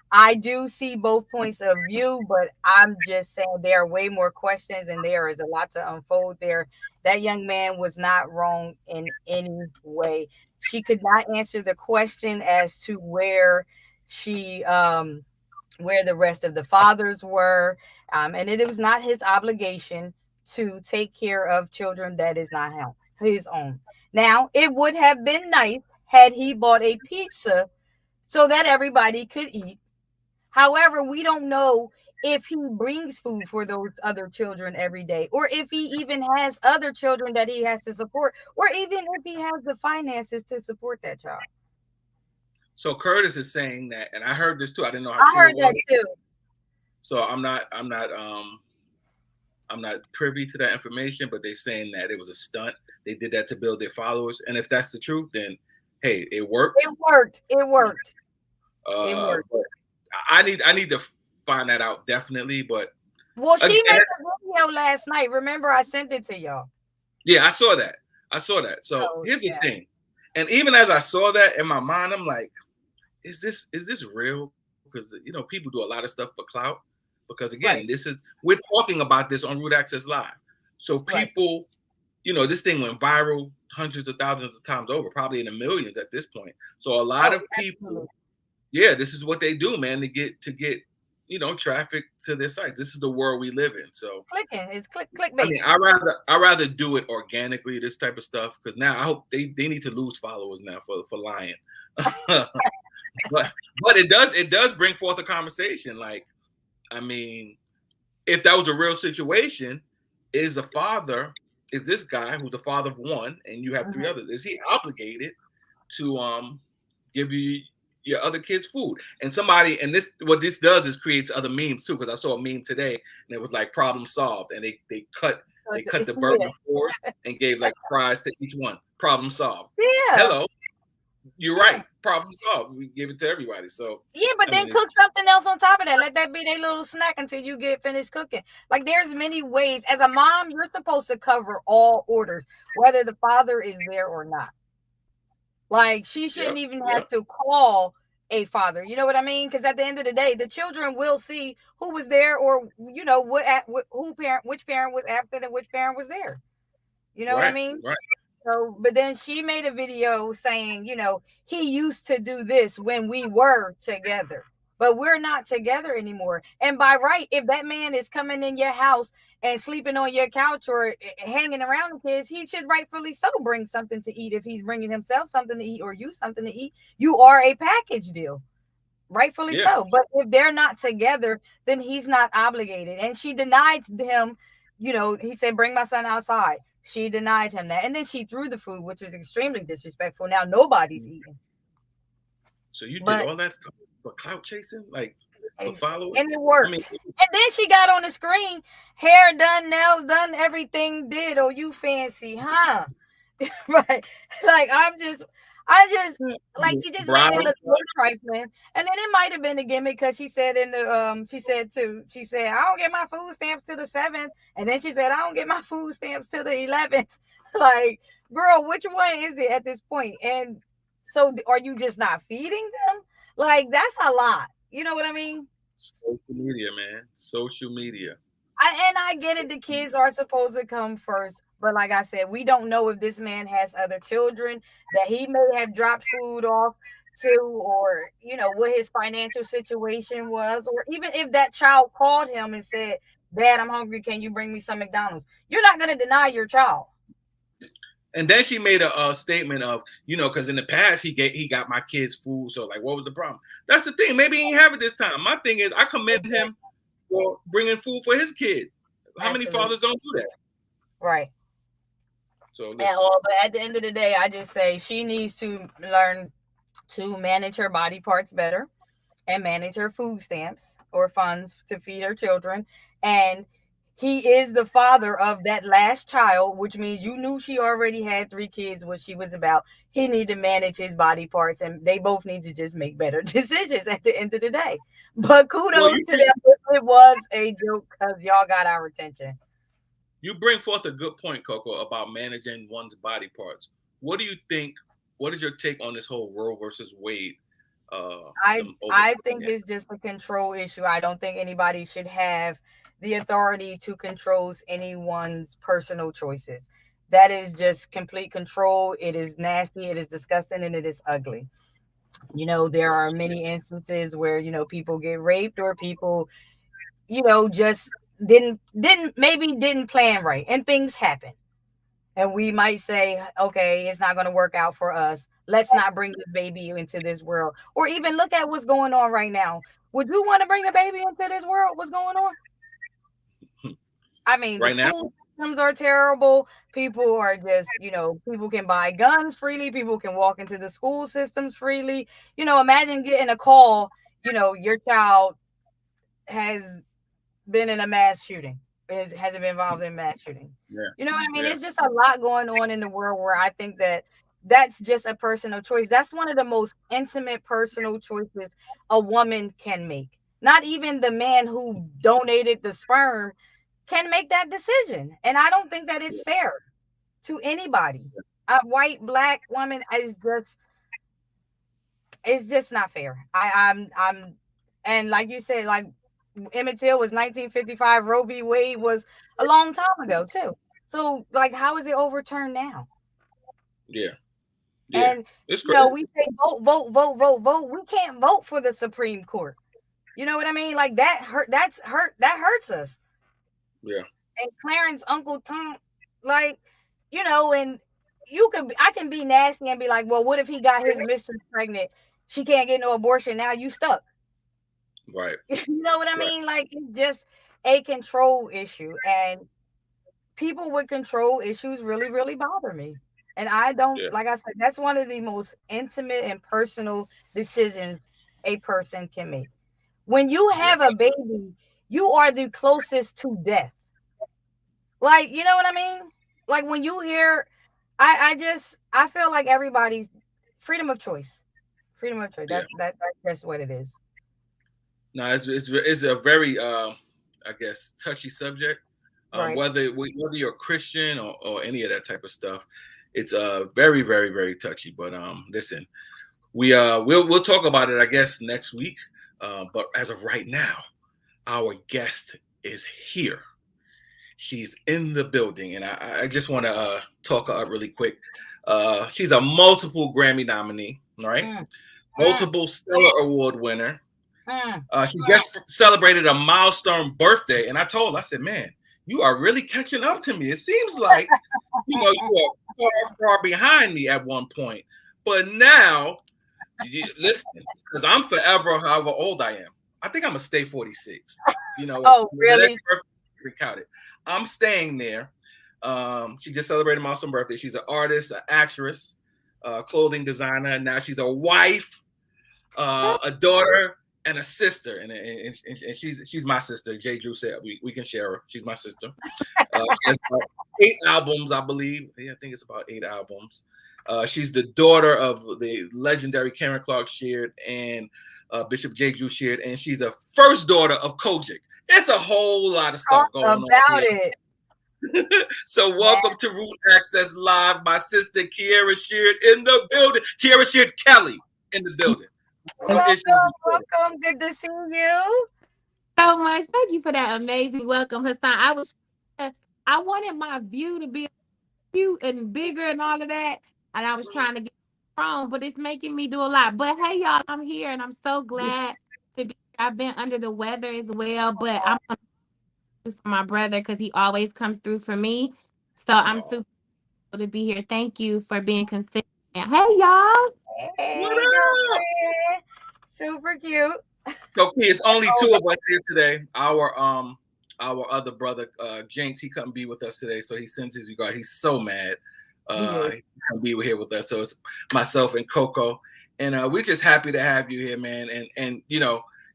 I do see both points of view, but I'm just saying there are way more questions and there is a lot to unfold there. That young man was not wrong in any way. She could not answer the question as to where where the rest of the fathers were. And it was not his obligation to take care of children that is not his own. Now, it would have been nice had he bought a pizza so that everybody could eat. However, we don't know if he brings food for those other children every day, or if he even has other children that he has to support, or even if he has the finances to support that child. So Curtis is saying that, and I heard this too. I didn't know how I heard that too. So I'm not privy to that information, but they're saying that it was a stunt. They did that to build their followers, and if that's the truth, then hey, it worked. It worked. It worked. But I need to find that out definitely. But well, she made a video last night. Remember, I sent it to y'all. Yeah, I saw that. So here's the thing, and even as I saw that in my mind, I'm like, is this real? Because people do a lot of stuff for clout. Because again, we're talking about this on Root Access Live, so people, this thing went viral hundreds of thousands of times over, probably in the millions at this point. So a lot of people. Yeah, this is what they do, man, to get traffic to their sites. This is the world we live in. So it's clickbait. I mean, I rather do it organically, this type of stuff, because now I hope they need to lose followers now for lying. but it does bring forth a conversation. Like, I mean, if that was a real situation, is this guy who's the father of one and you have 3 others, is he obligated to give you your other kids food? And what this does is creates other memes too, because I saw a meme today and it was like problem solved, and they cut the burger in 4s and gave like fries to each one. Problem solved. Yeah. Hello. You're right. Problem solved. We give it to everybody. So but then cook something else on top of that. Let that be their little snack until you get finished cooking. Like, there's many ways. As a mom, you're supposed to cover all orders, whether the father is there or not. Like, she shouldn't even have to call a father. You know what I mean? Because at the end of the day, the children will see who was there, or which parent was absent and which parent was there. You know what I mean? Right. So, but then she made a video saying, he used to do this when we were together, but we're not together anymore. And by right, if that man is coming in your house and sleeping on your couch or hanging around the kids, he should rightfully so bring something to eat. If he's bringing himself something to eat or you something to eat, you are a package deal. Rightfully so. But if they're not together, then he's not obligated. And she denied him, he said, bring my son outside. She denied him that. And then she threw the food, which was extremely disrespectful. Now nobody's eating. So you did all that for clout chasing? Like for followers? And it worked. And then she got on the screen, hair done, nails done, everything did. Oh, you fancy, huh? Right. Like I just like she just made it look so trifling. And then it might have been a gimmick because she said she said I don't get my food stamps to the 7th, and then she said I don't get my food stamps to the 11th. Like, girl, which one is it at this point? And so are you just not feeding them? Like, that's a lot. You know what I mean? Social media, man. Social media. I get it. The kids are supposed to come first. But like I said, we don't know if this man has other children that he may have dropped food off to, or, what his financial situation was, or even if that child called him and said, Dad, I'm hungry. Can you bring me some McDonald's? You're not going to deny your child. And then she made a statement of, because in the past he got my kids food. So like, what was the problem? That's the thing. Maybe he didn't have it this time. My thing is, I commend him for bringing food for his kid. How many fathers don't do that? Right. So but at the end of the day, I just say she needs to learn to manage her body parts better and manage her food stamps or funds to feed her children. And he is the father of that last child, which means you knew she already had 3 kids, what she was about. He need to manage his body parts, and they both need to just make better decisions at the end of the day. But kudos to them. It was a joke because y'all got our attention. You bring forth a good point, Coco, about managing one's body parts. What do you think? What is your take on this whole Roe versus Wade? I think it's just a control issue. I don't think anybody should have the authority to control anyone's personal choices. That is just complete control. It is nasty. It is disgusting, and it is ugly. There are many instances where, people get raped or people, just didn't plan right, and things happen. And we might say, okay, it's not going to work out for us. Let's not bring this baby into this world. Or even look at what's going on right now. Would you want to bring a baby into this world? What's going on? I mean, the school systems are terrible. People are just, people can buy guns freely. People can walk into the school systems freely. Imagine getting a call, your child has been in a mass shooting. Has it been involved in mass shooting? Yeah. You know what I mean? Yeah. It's just a lot going on in the world where I think that's just a personal choice. That's one of the most intimate personal choices a woman can make. Not even the man who donated the sperm can make that decision. And I don't think that it's fair to anybody. A white, black woman it's just not fair. I'm and like you said, like Emmett Till was 1955. Roe v. Wade was a long time ago too. So, like, how is it overturned now? Yeah. And it's we say vote. We can't vote for the Supreme Court. You know what I mean? Like that hurts us. Yeah. And Clarence, Uncle Tom, like, and I can be nasty and be like, well, what if he got his mistress pregnant? She can't get no abortion. Now you stuck. Right. You know what I mean? Like, it's just a control issue, and people with control issues really, really bother me. And I don't, like I said, that's one of the most intimate and personal decisions a person can make. When you have a baby, you are the closest to death. Like, you know what I mean? Like, when you hear, I feel like everybody's freedom of choice. Freedom of choice. That's what it is. No, it's a very I guess touchy subject. Right. Whether you're a Christian or any of that type of stuff, it's very, very, very touchy. But listen, we'll talk about it, I guess, next week. But as of right now, our guest is here. She's in the building, and I just want to talk her up really quick. She's a multiple Grammy nominee, right? Multiple Stellar Award winner. She just celebrated a milestone birthday, and I told her, I said, man, you are really catching up to me. It seems like, you are far behind me at one point. But now, listen, because I'm forever however old I am. I think I'm going to stay 46. Oh, really? Recount it. I'm staying there. She just celebrated milestone birthday. She's an artist, an actress, clothing designer. And now she's a wife, a daughter, and a sister, and she's my sister. Jay Drew said we can share her. She's my sister. She has about 8 albums, I believe. Yeah, I think it's about 8 albums. She's the daughter of the legendary Kierra Sheard and Bishop Jay Drew Sheard, and she's a first daughter of Kojic. It's a whole lot of stuff going on about it. So welcome to Root Access Live, my sister Kierra Sheard in the building. Kierra Sheard Kelly in the building. Welcome. Good to see you. So much. Thank you for that amazing welcome, Hassan. I wanted my view to be cute and bigger and all of that, and I was trying to get it wrong, but it's making me do a lot. But hey, y'all, I'm here, and I'm so glad to be. I've been under the weather as well, but I'm gonna do for my brother because he always comes through for me. So I'm super to be here. Thank you for being consistent. Hey, y'all. Hey, super cute. So it's only 2 of us here today. Our other brother, James, he couldn't be with us today, so he sends his regard. He's so mad. He couldn't be here with us. So it's myself and Coco, and we're just happy to have you here, man. And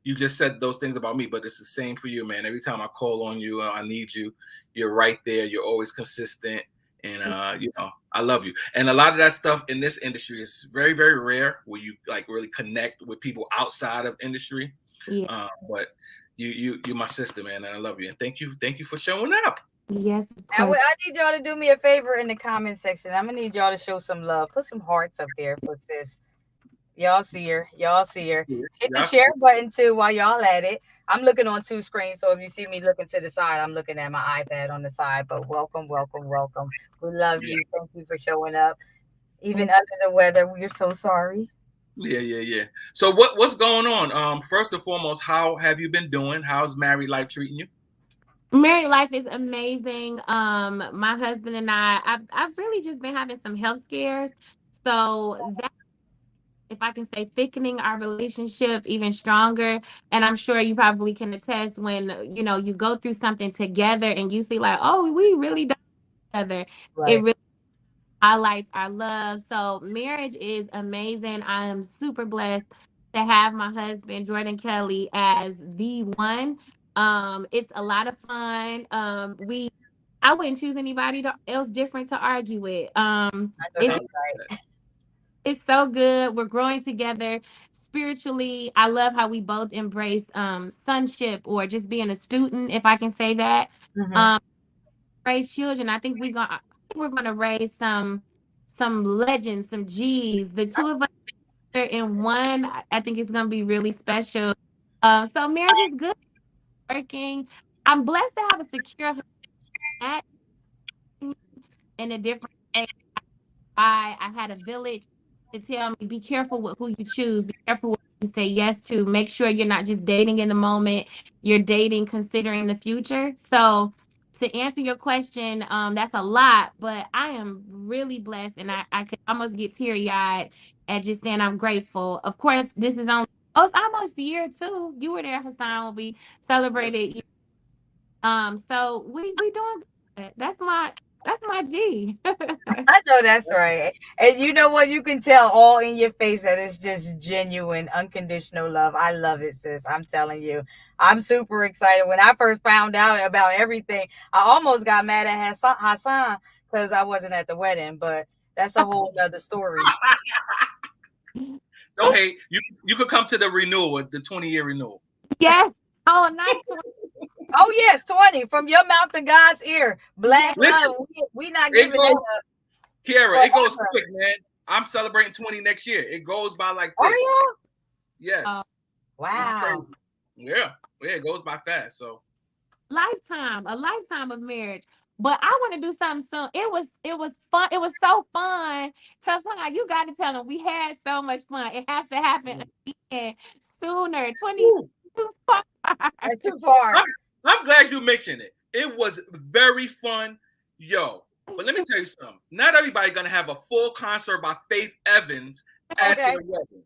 you just said those things about me, but it's the same for you, man. Every time I call on you, I need you. You're right there. You're always consistent. And, I love you. And a lot of that stuff in this industry is very, very rare where you like really connect with people outside of industry. Yeah. But you're my sister, man. And I love you. And thank you for showing up. Yes. Now, I need y'all to do me a favor in the comment section. I'm going to need y'all to show some love. Put some hearts up there for sis. Y'all see her. Hit the share button too while y'all at it. I'm looking on 2 screens, so if you see me looking to the side, I'm looking at my iPad on the side. But welcome. We love you. Thank you for showing up. Even under the weather, we're so sorry. Yeah. So what's going on? First and foremost, how have you been doing? How's married life treating you? Married life is amazing. My husband and I've really just been having some health scares. So that, if I can say, thickening our relationship even stronger. And I'm sure you probably can attest when, you go through something together and you see like, oh, we really done together. Right. It really highlights our love. So marriage is amazing. I am super blessed to have my husband, Jordan Kelly, as the one. It's a lot of fun. I wouldn't choose anybody else different to argue with. It's so good. We're growing together spiritually. I love how we both embrace sonship, or just being a student, if I can say that. Raise children. I think we're gonna raise some legends, some G's. The 2 of us in one. I think it's gonna be really special. So marriage is good. Working. I'm blessed to have a secure in a different way. I had a village to tell me, be careful with who you choose, be careful what you say yes to, make sure you're not just dating in the moment, you're dating considering the future. So to answer your question, that's a lot, but I am really blessed, and I could almost get teary-eyed at just saying I'm grateful. Of course, this is it's almost a year too. You were there, Hassan, when we celebrated. So we doing good. That's my G. I know that's right. And you know what? You can tell all in your face that it's just genuine, unconditional love. I love it, sis. I'm telling you. I'm super excited. When I first found out about everything, I almost got mad at Hassan because I wasn't at the wedding, but that's a whole nother story. Don't hate. You could come to the renewal, the 20-year renewal. Yes. Oh, nice. Oh, yes, 20. From your mouth to God's ear. Black love. We not giving this up. Kierra, it goes quick, man. I'm celebrating 20 next year. It goes by like this. Are you? Yes. Wow. It's crazy. Yeah, it goes by fast. So a lifetime of marriage. But I want to do something soon. It was fun. It was so fun. Tell someone you got to tell them we had so much fun. It has to happen again sooner. 20 Ooh, too far. That's too far. I'm glad you mentioned it. It was very fun, yo. But let me tell you something. Not everybody gonna have a full concert by Faith Evans at Okay. their wedding.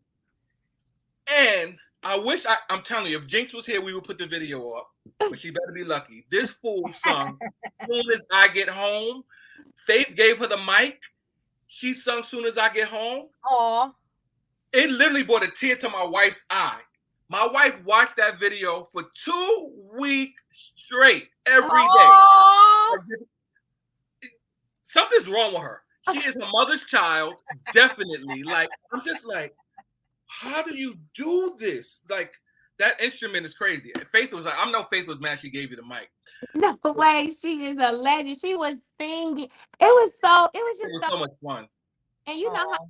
And I'm telling you, if Jinx was here, we would put the video up. But she better be lucky. This fool sung Soon as I Get Home. Faith gave her the mic. She sung Soon as I Get Home. Aw. It literally brought a tear to my wife's eye. My wife watched that video for 2 weeks straight, every day. Something's wrong with her. She is her mother's child, definitely. Like, I'm just like, how do you do this? Like, that instrument is crazy. Faith was like, I know Faith was mad she gave you the mic. No way. She is a legend. She was singing. It was just so much fun. And you know how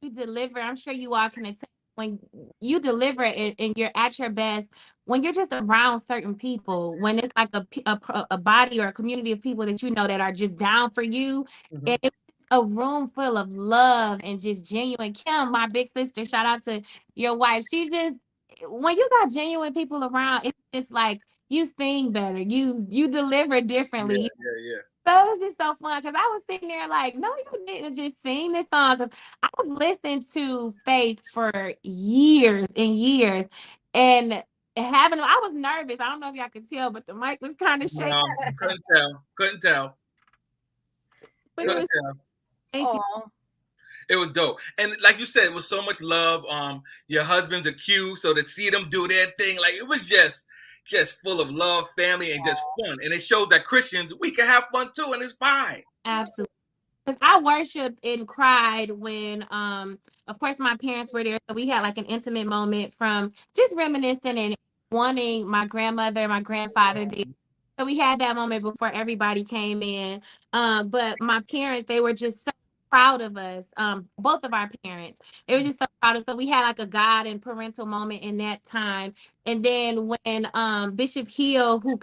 you deliver. I'm sure you all can attest when you deliver and you're at your best, when you're just around certain people, when it's like a body or a community of people that you know that are just down for you. And it's a room full of love and just genuine. Kim, my big sister, shout out to your wife. She's just, when you got genuine people around, it's just like you sing better, you deliver differently. Yeah. So it was just so fun because I was sitting there like, no, you didn't just sing this song. Because I've listened to Faith for years and years. And I was nervous. I don't know if y'all could tell, but the mic was kind of shaking. Couldn't tell. Thank you. It was dope. And like you said, it was so much love. Your husband's a Q, so to see them do their thing, like it was just full of love, family, and just fun. And it showed that Christians, we can have fun too, and it's fine. Absolutely. Because I worshiped and cried when, of course, my parents were there. So we had like an intimate moment from just reminiscing and wanting my grandmother, my grandfather there. So we had that moment before everybody came in. But my parents, they were just so proud of us. Both of our parents, they were just so proud of us. So we had like a God and parental moment in that time. And then when Bishop Hill, who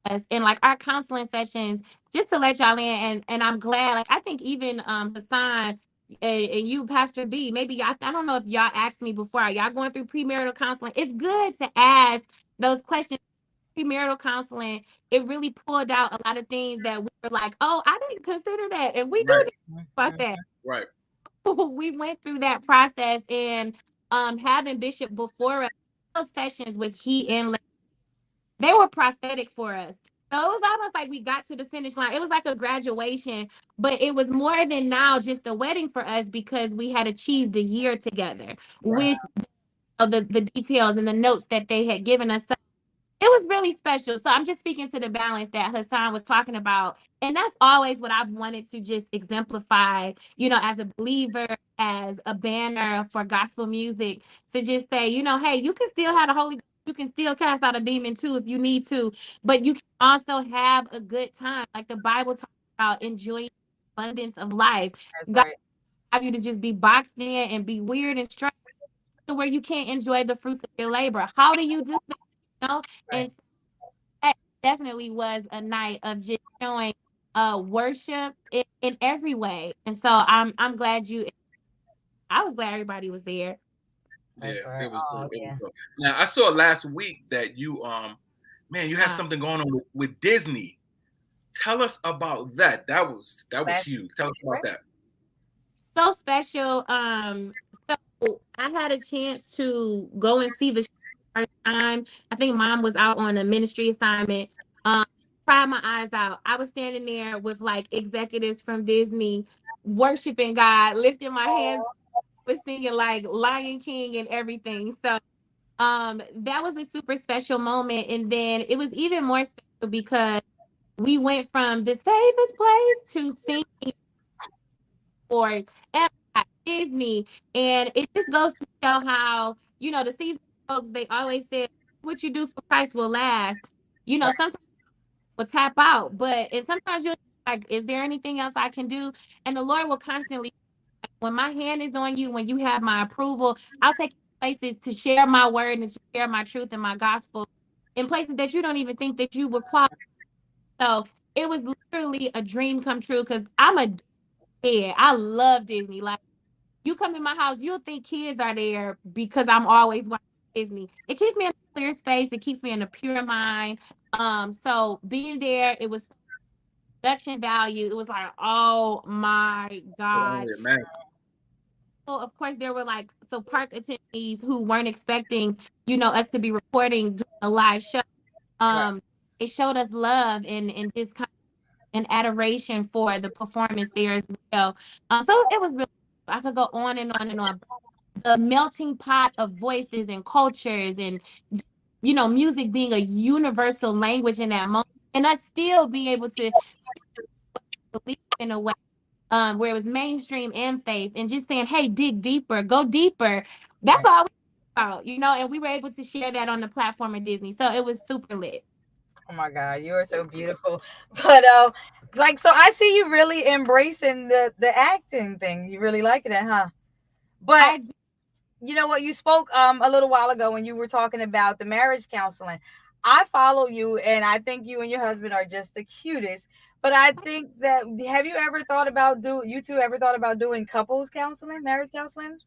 us in like our counseling sessions, just to let y'all in, and I'm glad, like I think even Hassan and you, Pastor B, maybe I don't know if y'all asked me before, are y'all going through premarital counseling? It's good to ask those questions. Premarital counseling, it really pulled out a lot of things that we were like, oh, I didn't consider that, and we do about that. Right. We went through that process, and having Bishop before us, those sessions with he and they were prophetic for us. So it was almost like we got to the finish line. It was like a graduation, but it was more than now just a wedding for us because we had achieved a year together with the details and the notes that they had given us. So it was really special. So I'm just speaking to the balance that Hassan was talking about. And that's always what I've wanted to just exemplify, you know, as a believer, as a banner for gospel music, to just say, you know, hey, you can still have the Holy Ghost. You can still cast out a demon too if you need to, but you can also have a good time. Like the Bible talks about enjoying abundance of life. God have you to just be boxed in and be weird and strange to where you can't enjoy the fruits of your labor. How do you do that? You know? And that definitely was a night of just showing worship in every way. And so I'm glad I was glad everybody was there. Yeah, it was cool. Now I saw last week that you man, you had something going on with Disney. Tell us about that. That was huge. Tell us about that. So special. So I had a chance to go and see the show first time. I think Mom was out on a ministry assignment. Cried my eyes out. I was standing there with like executives from Disney, worshiping God, lifting my hands, was singing like Lion King and everything. So that was a super special moment. And then it was even more special because we went from the safest place to singing for Disney. And it just goes to show how, you know, the seasoned folks, they always say, what you do for Christ will last. You know, sometimes we'll tap out, and sometimes you're like, is there anything else I can do? And the Lord will constantly, when my hand is on you, when you have my approval, I'll take places to share my word and to share my truth and my gospel. in places that you don't even think that you would qualify. So it was literally a dream come true because I'm a kid. I love Disney. Like, you come in my house, you'll think kids are there because I'm always watching Disney. It keeps me in a clear space. It keeps me in a pure mind. So being there, it was production value. It was like, oh my God. Man. So of course there were like park attendees who weren't expecting, us to be recording during a live show. It showed us love and just kind of an adoration for the performance there as well. So it was really, I could go on and on and on. The melting pot of voices and cultures and music being a universal language in that moment, and us still being able to believe in a way where it was mainstream and faith, and just saying, hey, dig deeper, go deeper. That's all we about, and we were able to share that on the platform of Disney. So it was super lit. Oh my God, you are so beautiful. But like, so I see you really embracing the acting thing. You really like it, huh? But you know what? You spoke a little while ago when you were talking about the marriage counseling. I follow you, and I think you and your husband are just the cutest. But I think that, have you ever thought about you two ever thought about doing couples counseling, marriage counseling,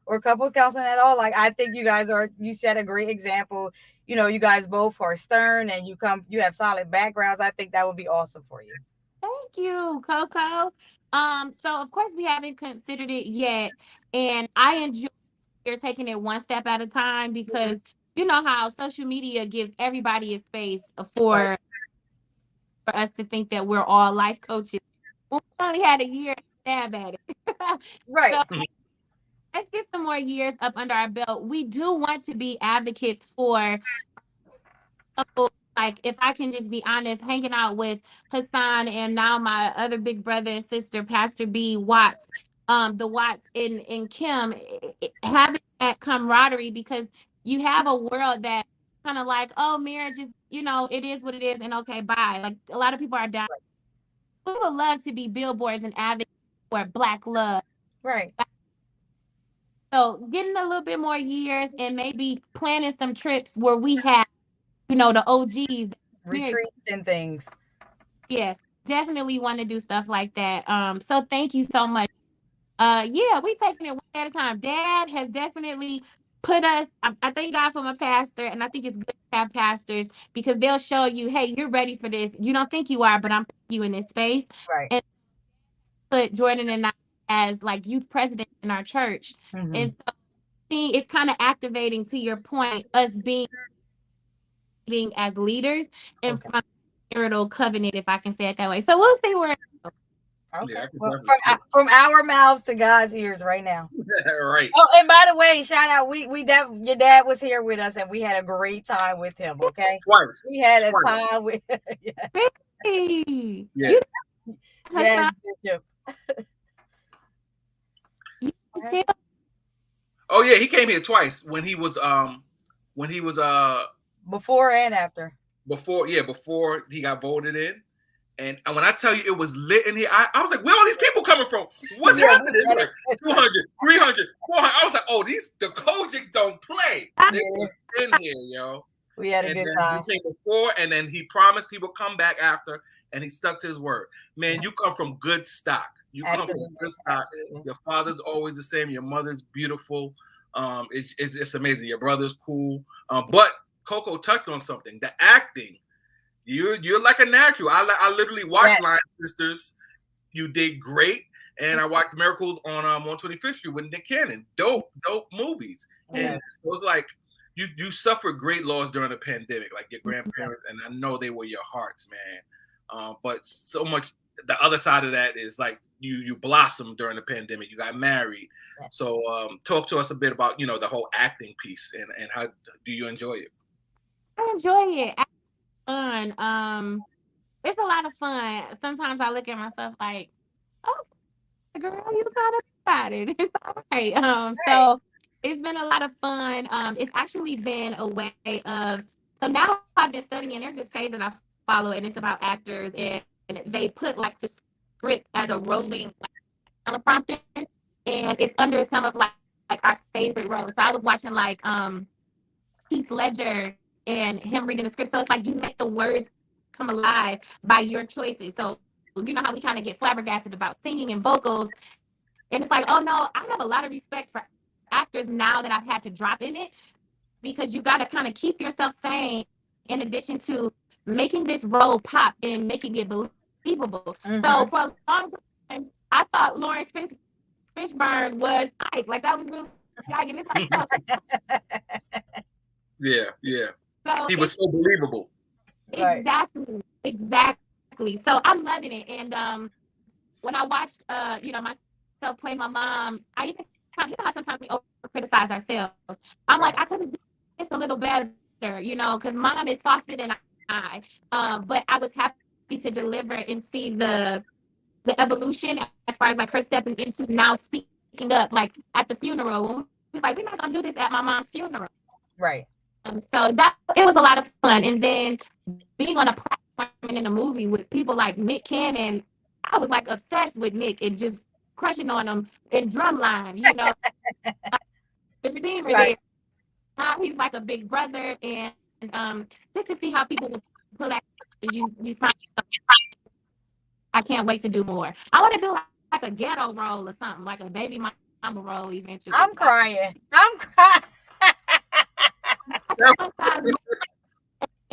or couples counseling at all? Like, I think you set a great example. You guys both are stern, and you have solid backgrounds. I think that would be awesome for you. Thank you, Coco. So of course we haven't considered it yet, and I enjoy taking it one step at a time, because you know how social media gives everybody a space for us to think that we're all life coaches. We only had a year to stab at it. Right. So let's get some more years up under our belt. We do want to be advocates for, like, if I can just be honest, hanging out with Hassan and now my other big brother and sister, Pastor B Watts, the Watts and Kim, having that camaraderie, because you have a world that kind of like, oh, marriage is, it is what it is, and okay, bye. Like, a lot of people are down. We would love to be billboards and advocates for Black love. Right. So getting a little bit more years and maybe planning some trips where we have, the OGs. Retreats and things. Yeah, definitely want to do stuff like that. So thank you so much. Yeah, we taking it one at a time. Dad has definitely put us, I thank God for my pastor, and I think it's good to have pastors, because they'll show you, hey, you're ready for this. You don't think you are, but I'm putting you in this space. Right. And put Jordan and I as like youth president in our church. Mm-hmm. And so it's kind of activating, to your point, us being as leaders and from marital covenant, if I can say it that way. So we'll see where. Okay. Yeah, well, from our mouths to God's ears right now. Right. Oh, and by the way, shout out, your dad was here with us, and we had a great time with him. Okay. Twice. We had a time with. Yeah. Really? Yeah. Yes, Bishop. Oh yeah, he came here twice when he was before and after. Before he got voted in. And when I tell you it was lit in here, I was like, where are all these people coming from? What's happening? It was like 200, 300, 400. I was like, oh, the Kojics don't play. They was in here, yo. We had a good time. He came before, and then he promised he would come back after, and he stuck to his word. Man, you come from good stock. You come from good stock. Absolutely. Your father's always the same. Your mother's beautiful. It's amazing. Your brother's cool. But Coco touched on something. The acting. You're like a natural. I literally watched Line Sisters. You did great. And I watched Miracles on 125th Street with Nick Cannon. Dope movies. And so it was like you suffered great loss during the pandemic, like your grandparents, and I know they were your hearts, man. But so much, the other side of that is like you blossomed during the pandemic. You got married. So talk to us a bit about, the whole acting piece and how do you enjoy it? I enjoy it. Fun. It's a lot of fun. Sometimes I look at myself like, oh, girl, you kind of excited. It's all right. So it's been a lot of fun. It's actually been a way of, so now I've been studying, and there's this page that I follow, and it's about actors, and they put like the script as a rolling teleprompter, and it's under some of like our favorite roles. So I was watching like Heath Ledger and him reading the script. So it's like you make the words come alive by your choices. So you know how we kind of get flabbergasted about singing and vocals. And it's like, oh no, I have a lot of respect for actors now that I've had to drop in it, because you got to kind of keep yourself sane in addition to making this role pop and making it believable. So for a long time, I thought Lawrence Fishburne was Ike. Like that was really Ike. And it's like, no. Yeah. So he was so believable. Exactly. So I'm loving it. And when I watched myself play my mom, I even you know how sometimes we over criticize ourselves. I'm like, I could have done this a little better, because mom is softer than I. But I was happy to deliver and see the evolution as far as like her stepping into now speaking up, like at the funeral. It was like, we're not gonna do this at my mom's funeral. Right. So that it was a lot of fun. And then being on a platform and in a movie with people like Nick Cannon, I was like obsessed with Nick and just crushing on him in Drumline, the Redeemer there. Now he's like a big brother, and just to see how people will pull that, you find. I can't wait to do more. I want to do like a ghetto role or something, like a baby mama role eventually. I'm crying.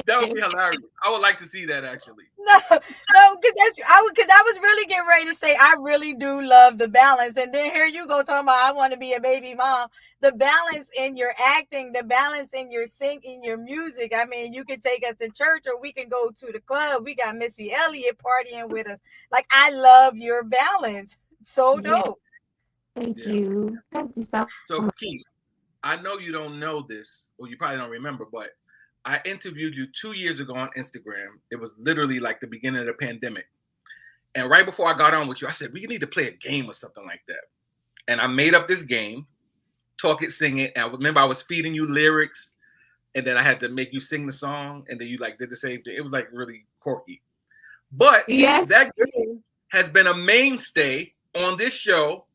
That would be hilarious. I would like to see that actually. No, because I was really getting ready to say I really do love the balance, and then here you go talking about I want to be a baby mom. The balance in your acting, the balance in your singing, your music. I mean, you can take us to church, or we can go to the club. We got Missy Elliott partying with us. Like, I love your balance. So dope. Thank you so. So Keith, I know you don't know this, or you probably don't remember, but I interviewed you 2 years ago on Instagram. It was literally like the beginning of the pandemic. And right before I got on with you, I said, we need to play a game or something like that. And I made up this game, Talk It, Sing It. And I remember I was feeding you lyrics, and then I had to make you sing the song, and then you like did the same thing. It was like really quirky. But that game has been a mainstay on this show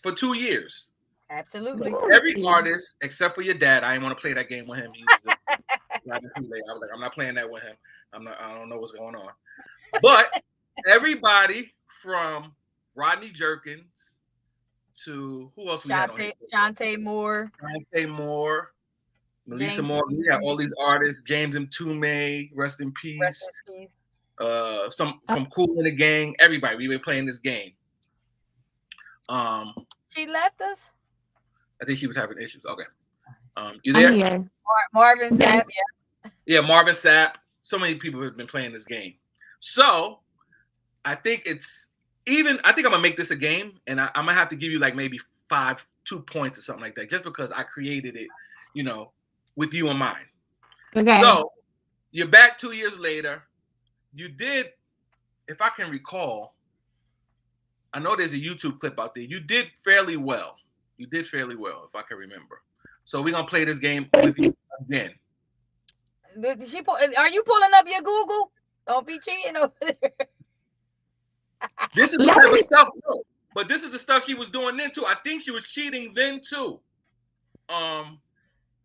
for 2 years. Absolutely. Every artist, except for your dad, I didn't want to play that game with him. He was just, I was like, I'm not playing that with him. I don't know what's going on. But everybody from Rodney Jerkins to who else we had on here? Shantae Moore, Melissa Moore. We had all these artists. James Mtume, rest in peace. Some from Kool in the Gang. Everybody, we been playing this game. She left us. I think she was having issues. Okay. You there? Marvin Sapp. Yeah, Marvin Sapp. So many people have been playing this game. So I think I'm gonna make this a game, and I'm gonna have to give you like maybe 2 points or something like that, just because I created it, with you in mind. Okay. So you're back 2 years later. You did, if I can recall, I know there's a YouTube clip out there. You did fairly well. If I can remember. So we're gonna play this game with you again. Are you pulling up your Google? Don't be cheating over there. This is the type of stuff, but this is the stuff she was doing then too. I think she was cheating then too.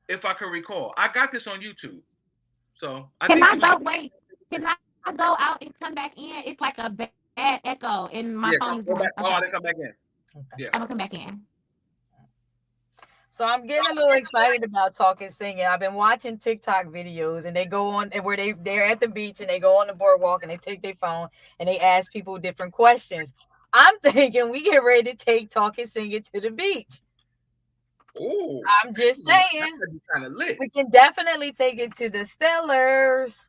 If I can recall, I got this on YouTube. So Can I go out and come back in? It's like a bad echo in my phone. I didn't come back in. Yeah, I'm gonna come back in. So I'm getting a little excited about Talking Singing. I've been watching TikTok videos, and they go on where they're at the beach, and they go on the boardwalk, and they take their phone and they ask people different questions. I'm thinking we get ready to take Talking Singing to the beach. Ooh, I'm just saying. Kind of lit. We can definitely take it to the Stellars.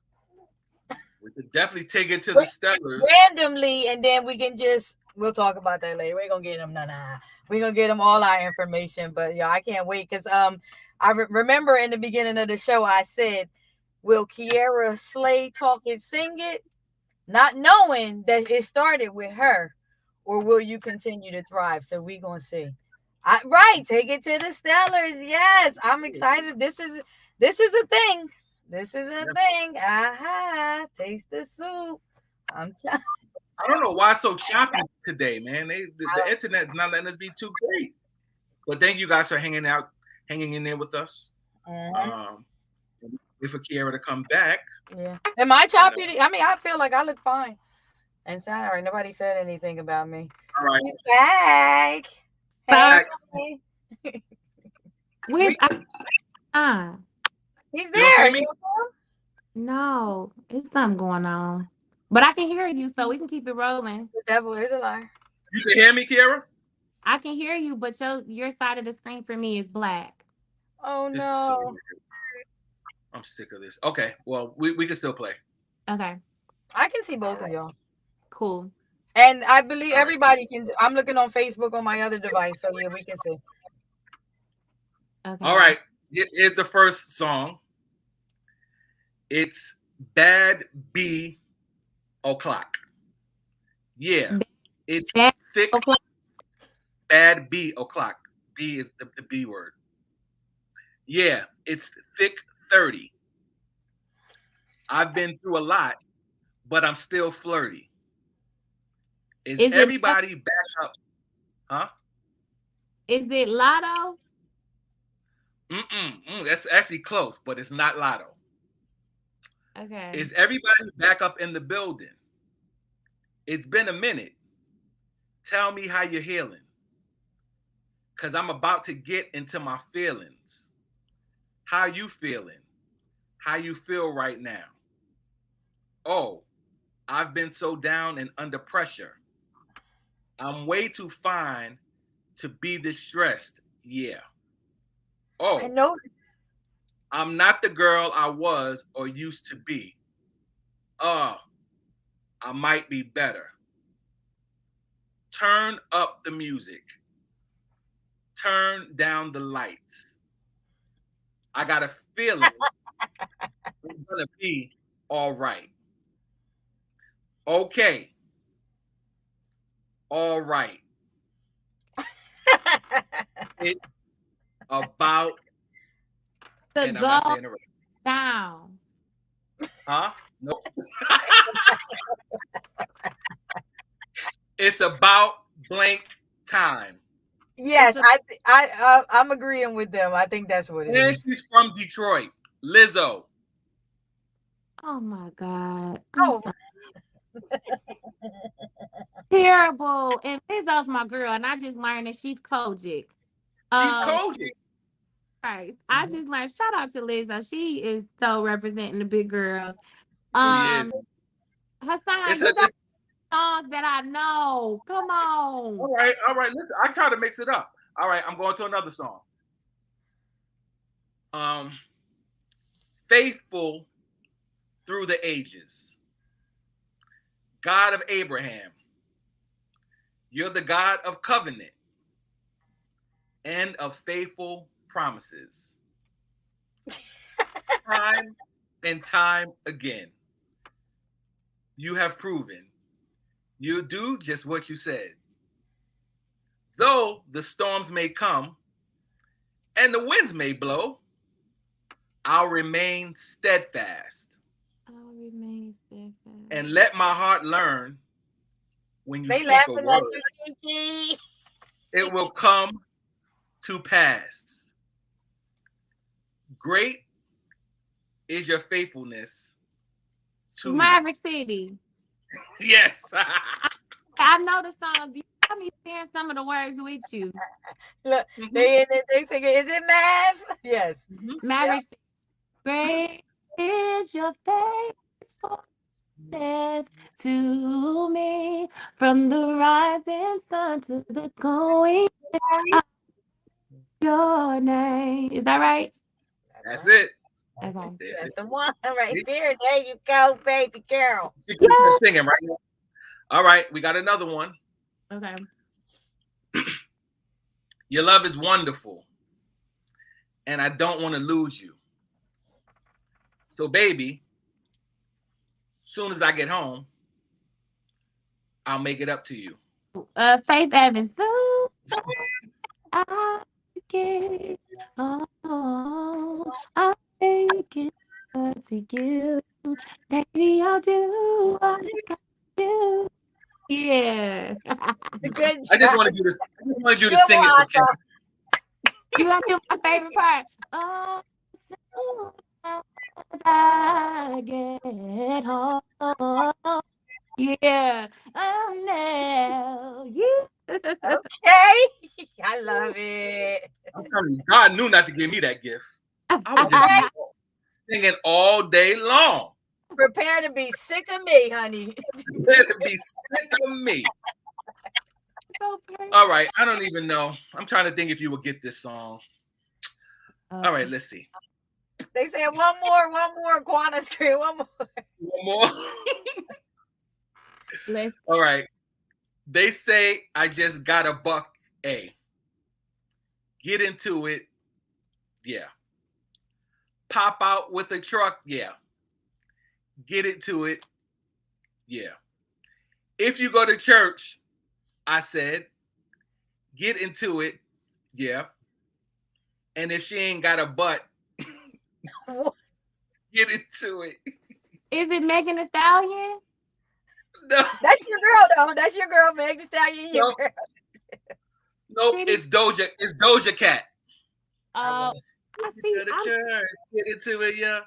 We can definitely take it to the Stellars randomly, and then we'll talk about that later. We're gonna get them. We're gonna get them all our information. But I can't wait because I remember in the beginning of the show I said, "Will Kierra slay, talk it, sing it?" Not knowing that it started with her, or will you continue to thrive? So we're gonna see. Take it to the Stellars. Yes, I'm excited. This is a thing. This is a thing. Taste the soup. I don't know why it's so choppy today, man. The internet's not letting us be too great. But thank you guys for hanging in there with us. We're wait for Kierra to come back. Yeah. Am I choppy? I mean, I feel like I look fine and sound all right. Nobody said anything about me. All right. She's back. Sorry. Hey. Where's He's You don't see there. me? No, it's something going on. But I can hear you, so we can keep it rolling. The devil is a liar. You can hear me, Kierra? I can hear you, but your side of the screen for me is black. Oh This is so no. weird. I'm sick of this. Okay, well, we can still play. Okay, I can see both of y'all. cool. And I believe everybody can. I'm looking on Facebook on my other device, so yeah, we can see. Okay. All right, here's the first song. It's Bad B O'Clock. Yeah, it's Bad thick. O'Clock. Bad B O'Clock. B is the B word. Yeah, it's thick 30. I've been through a lot, but I'm still flirty. Is everybody back up? Huh? Is it Lotto? That's actually close, but it's not Lotto. Okay. Is everybody back up in the building? It's been a minute. Tell me how you're healing. Because I'm about to get into my feelings. How you feeling? How you feel right now? Oh, I've been so down and under pressure. I'm way too fine to be distressed. Yeah. Oh, I know. I'm not the girl I was or used to be. I might be better. Turn up the music. Turn down the lights. I got a feeling it's gonna be all right. Okay. All right. It's about To and go I'm not saying it right. down. Huh? No. It's about blank time. Yes, I'm agreeing with them. I think that's what it And is. she's from Detroit. Lizzo. Oh my God. Oh, Terrible. And Lizzo's my girl, and I just learned that she's Kojic. She's Kojic. Right. I just learned. Shout out to Lizzo. She is so representing the big girls. She is. Hassan, you got songs that I know. Come on. All right. Listen, I try to mix it up. All right, I'm going to another song. Faithful through the ages. God of Abraham. You're the God of covenant and of faithful promises. Time and time again. You have proven you do just what you said. Though the storms may come and the winds may blow, I'll remain steadfast. And let my heart learn when you speak a word, it will come to pass. Great is your faithfulness to Maverick City. Yes. I know the songs. You got me saying some of the words with you. Look, they sing it. Is it Mav? Yes. Maverick City. Great is your faithfulness to me, from the rising sun to the going down. Your name. Is that right? That's it. Okay. That's the one right there. There you go, baby girl. You keep singing right now. All right, we got another one. Okay. Your love is wonderful, and I don't want to lose you. So, baby, soon as I get home, I'll make it up to you. Faith Evans. So I get home, I'll make it up to you. Baby, I'll do what I got to do. Yeah. Good I just wanted you to sing it for Kim. You want to do my favorite part? Oh, so as I get home. Yeah. Oh, no. You. Okay. I love it. I'm telling you, God knew not to give me that gift. I would just Okay. be singing all day long. Prepare to be sick of me, honey. Prepare to be sick of me. So perfect. All right, I don't even know. I'm trying to think if you will get this song. All right, let's see. They said one more. Guana scream, one more. One more. Let's. All right. They say I just got a buck A. Get into it. Yeah. Pop out with a truck. Yeah. Get into it. Yeah. If you go to church, I said, get into it. Yeah. And if she ain't got a butt, get into it. Is it Megan Thee Stallion? No. That's your girl, though. That's your girl, Meg Thee Stallion. Your girl. Nope. It's Doja Cat. I see. Get into it, yeah.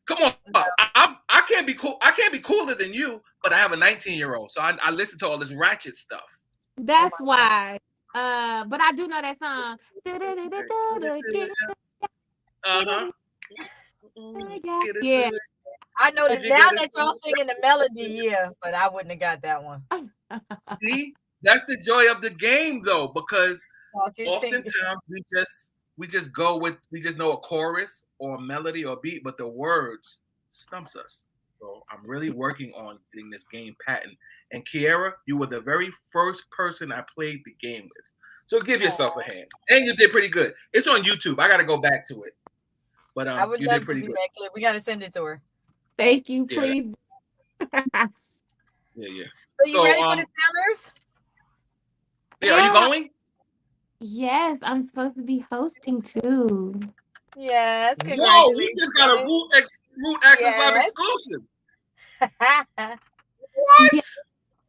Come on, I can't be cool. I can't be cooler than you, but I have a 19-year-old, so I listen to all this ratchet stuff. That's why. But I do know that song. Yeah. I know that now that y'all singing the melody, yeah, but I wouldn't have got that one. See, that's the joy of the game, though, because oftentimes we just go with, we just know a chorus or a melody or a beat, but the words stumps us. So I'm really working on getting this game patent. And Kierra, you were the very first person I played the game with. So give yourself a hand. And you did pretty good. It's on YouTube. I got to go back to it. But I would you love did pretty to see good. that clip. We got to send it to her. Thank you, please. Yeah. So you ready for the Sellers? Yeah, are you going? Yes, I'm supposed to be hosting too. Yes. Whoa, we just got a Root Access Live exclusive. What? Yeah,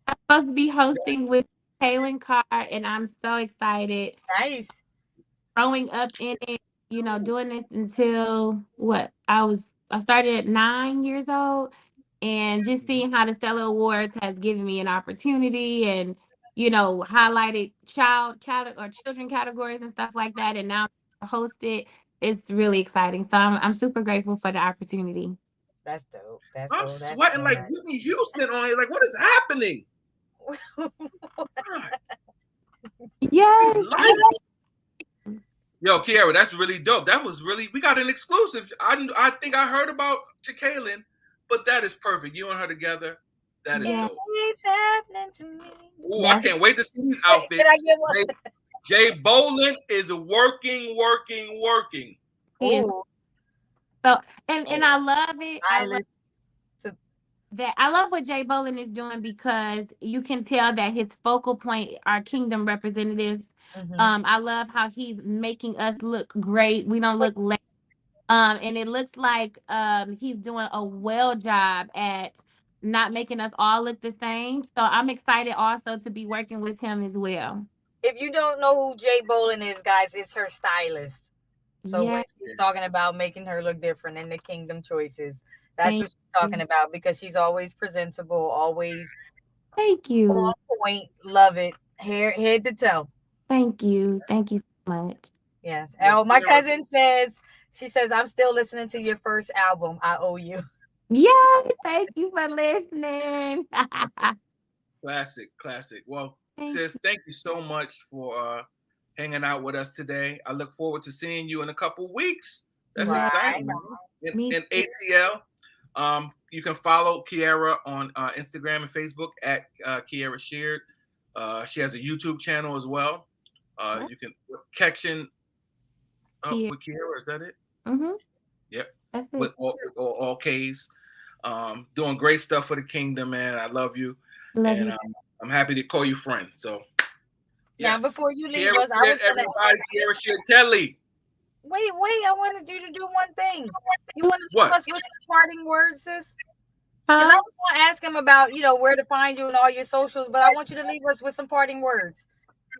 I'm supposed to be hosting with Kaylin Carr, and I'm so excited. Nice. Growing up in it, you know, doing this until what? I started at 9 years old, and just seeing how the Stellar Awards has given me an opportunity and, you know, highlighted children categories and stuff like that, and now host it. It's really exciting. So I'm super grateful for the opportunity. That's dope. I'm sweating like Whitney Houston on here. Like, what is happening? Yes. Yo, Kierra, that's really dope. That was really, we got an exclusive. I think I heard about Jakaylin, but that is perfect. You and her together. That is dope. It's happening to me. Ooh, I can't wait to see these outfits. Can I get one? Jay Bolin is working. So and I love it. I love what Jay Bolin is doing, because you can tell that his focal point are Kingdom representatives. I love how he's making us look great. We don't look late. And it looks like he's doing a well job at not making us all look the same. So I'm excited also to be working with him as well. If you don't know who Jay Bolin is, guys, it's her stylist. So when she's talking about making her look different and the Kingdom choices, that's what she's talking about, because she's always presentable, always on point. Love it. Head to toe. Thank you so much. Yes. Oh, my cousin says, I'm still listening to your first album. I owe you. Yeah, thank you for listening. Classic. Well, sis, thank you so much for hanging out with us today. I look forward to seeing you in a couple weeks. That's exciting. In ATL. You can follow Kierra on Instagram and Facebook at Kierra Sheard. She has a YouTube channel as well. You can Kection with Kierra. Is that it? Mm-hmm. Yep. That's it. With all K's. Doing great stuff for the Kingdom, man. I love you. I'm happy to call you friend. So now, before you leave Kierra us, I was gonna Kierra Sheard Kelly. Wait, I wanted you to do one thing. You want to leave us with some parting words, sis? Because I was going to ask him about, where to find you and all your socials, but I want you to leave us with some parting words.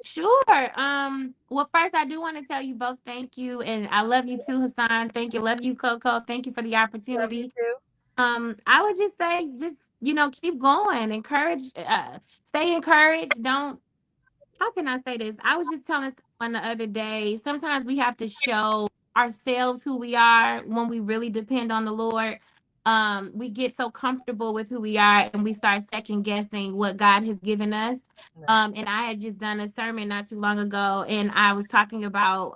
Sure. Well, first, I do want to tell you both thank you, and I love you too, Hassan. Thank you, love you, Coco. Thank you for the Love you opportunity. too. I would just say, just keep going, encourage, stay encouraged. Don't How can I say this? I was just telling someone the other day, sometimes we have to show ourselves who we are when we really depend on the Lord. We get so comfortable with who we are and we start second guessing what God has given us. And I had just done a sermon not too long ago, and I was talking about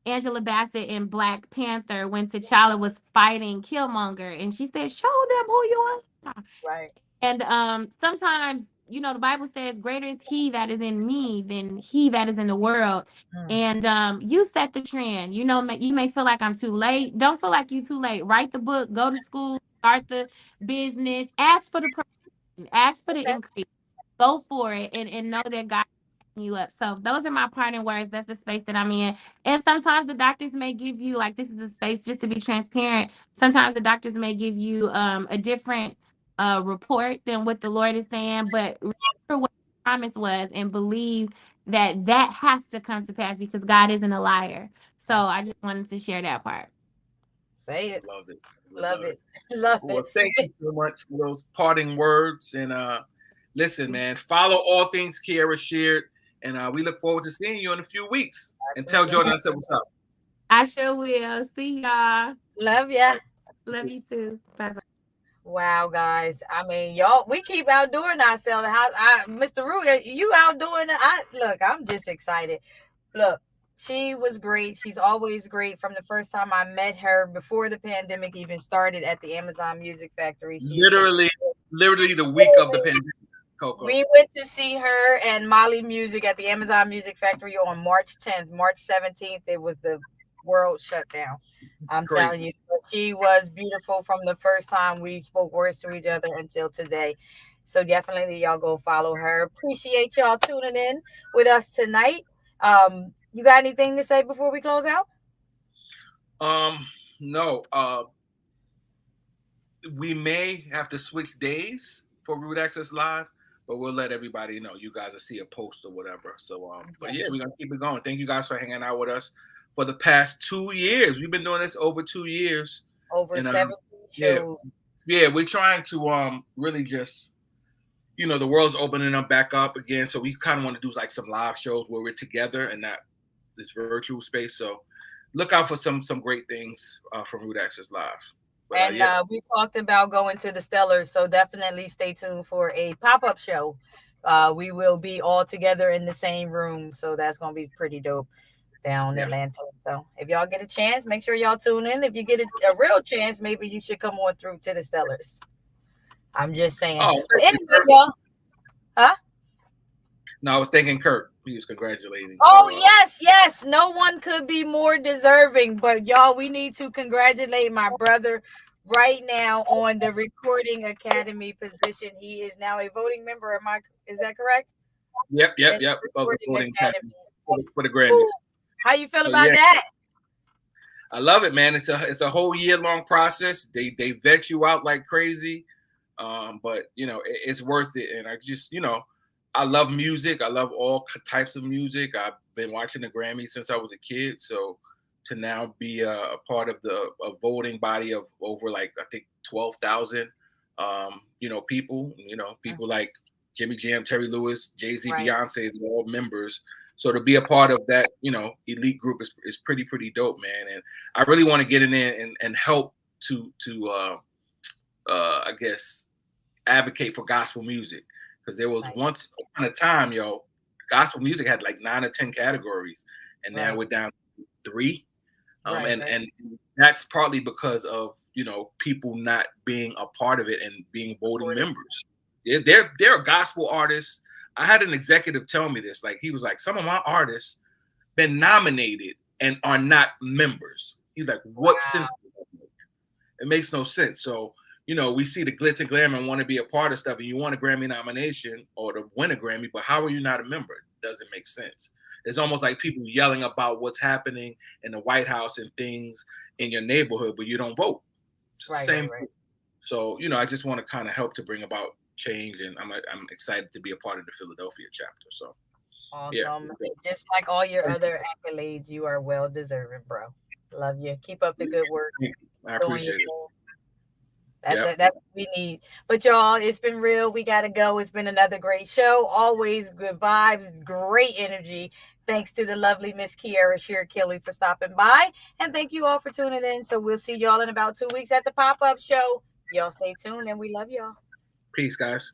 Angela Bassett in Black Panther when T'Challa was fighting Killmonger, and she said, "Show them who you are." Right. And sometimes, the Bible says, "Greater is He that is in me than he that is in the world." Mm. And you set the trend. You may feel like I'm too late. Don't feel like you're too late. Write the book, go to school, start the business, ask for the promotion, ask for the Okay. increase, go for it, and know that God you up. So those are my parting words. That's the space that I'm in. And sometimes the doctors may give you, like, this is a space just to be transparent. Sometimes the doctors may give you a different report than what the Lord is saying, but remember what the promise was and believe that that has to come to pass because God isn't a liar. So I just wanted to share that part. Say it. Love it. Love it. Love Well, it. thank you so much for those parting words. And listen, man, follow all things Kierra Sheard. And we look forward to seeing you in a few weeks. And tell Jordan I said what's up. I sure will. See y'all. Love ya. Love you too. Bye bye. Wow, guys. I mean, y'all, we keep outdoing ourselves. Mr. Rue, you outdoing? Look, I'm just excited. Look, she was great. She's always great. From the first time I met her before the pandemic even started at the Amazon Music Factory. Literally the week of the pandemic, Coco. We went to see her and Molly Music at the Amazon Music Factory on March 10th. March 17th, it was the world shut down. I'm telling you, she was beautiful from the first time we spoke words to each other until today. So definitely y'all go follow her. Appreciate y'all tuning in with us tonight. You got anything to say before we close out? No. We may have to switch days for Root Access Live, but we'll let everybody know. You guys will see a post or whatever. So but yeah, we're gonna keep it going. Thank you guys for hanging out with us for the past 2 years. We've been doing this over 2 years. Over 17 shows. Yeah, we're trying to really just, the world's opening up back up again. So we kind of want to do like some live shows where we're together and not this virtual space. So look out for some great things from Root Access Live. But, we talked about going to the Stellars, so definitely stay tuned for a pop-up show. We will be all together in the same room, so that's going to be pretty dope down in Atlanta. So if y'all get a chance, make sure y'all tune in. If you get a real chance, maybe you should come on through to the Stellars. I'm just saying. Oh, anyway, y'all. Huh? No, I was thinking Kurt. He was congratulating. Oh, yes. No one could be more deserving. But y'all, we need to congratulate my brother right now on the Recording Academy position. He is now a voting member. Is that correct? Yep. Of the Voting Academy for the Grammys. How you feel about that? I love it, man. It's a whole year-long process. They vet you out like crazy. But it's worth it. And I just, I love music. I love all types of music. I've been watching the Grammys since I was a kid. So to now be a part of a voting body of over, like, I think 12,000, people, people like Jimmy Jam, Terry Lewis, Jay-Z, Beyonce, they're all members. So to be a part of that, elite group is pretty dope, man. And I really want to get in there and help to I guess, advocate for gospel music. Because there was once upon a time, gospel music had like 9 or 10 categories, and now we're down to 3. And that's partly because of people not being a part of it and being voting members. There are gospel artists. I had an executive tell me this. Like, he was like, some of my artists been nominated and are not members. He's like, what sense does that make? It makes no sense. So we see the glitz and glamour and want to be a part of stuff, and you want a Grammy nomination or to win a Grammy, but how are you not a member? It doesn't make sense. It's almost like people yelling about what's happening in the White House and things in your neighborhood, but you don't vote. It's the same. Right. So, I just want to kind of help to bring about change, and I'm excited to be a part of the Philadelphia chapter. So, Awesome. Just like all your other accolades, you are well deserving, bro. Love you. Keep up the good work. I appreciate it. That's what we need. But y'all, it's been real. We gotta go. It's been another great show. Always good vibes, great energy. Thanks to the lovely Miss Kierra Sheard Kelly for stopping by. And thank you all for tuning in. So we'll see y'all in about 2 weeks at the pop-up show. Y'all stay tuned and we love y'all. Peace, guys.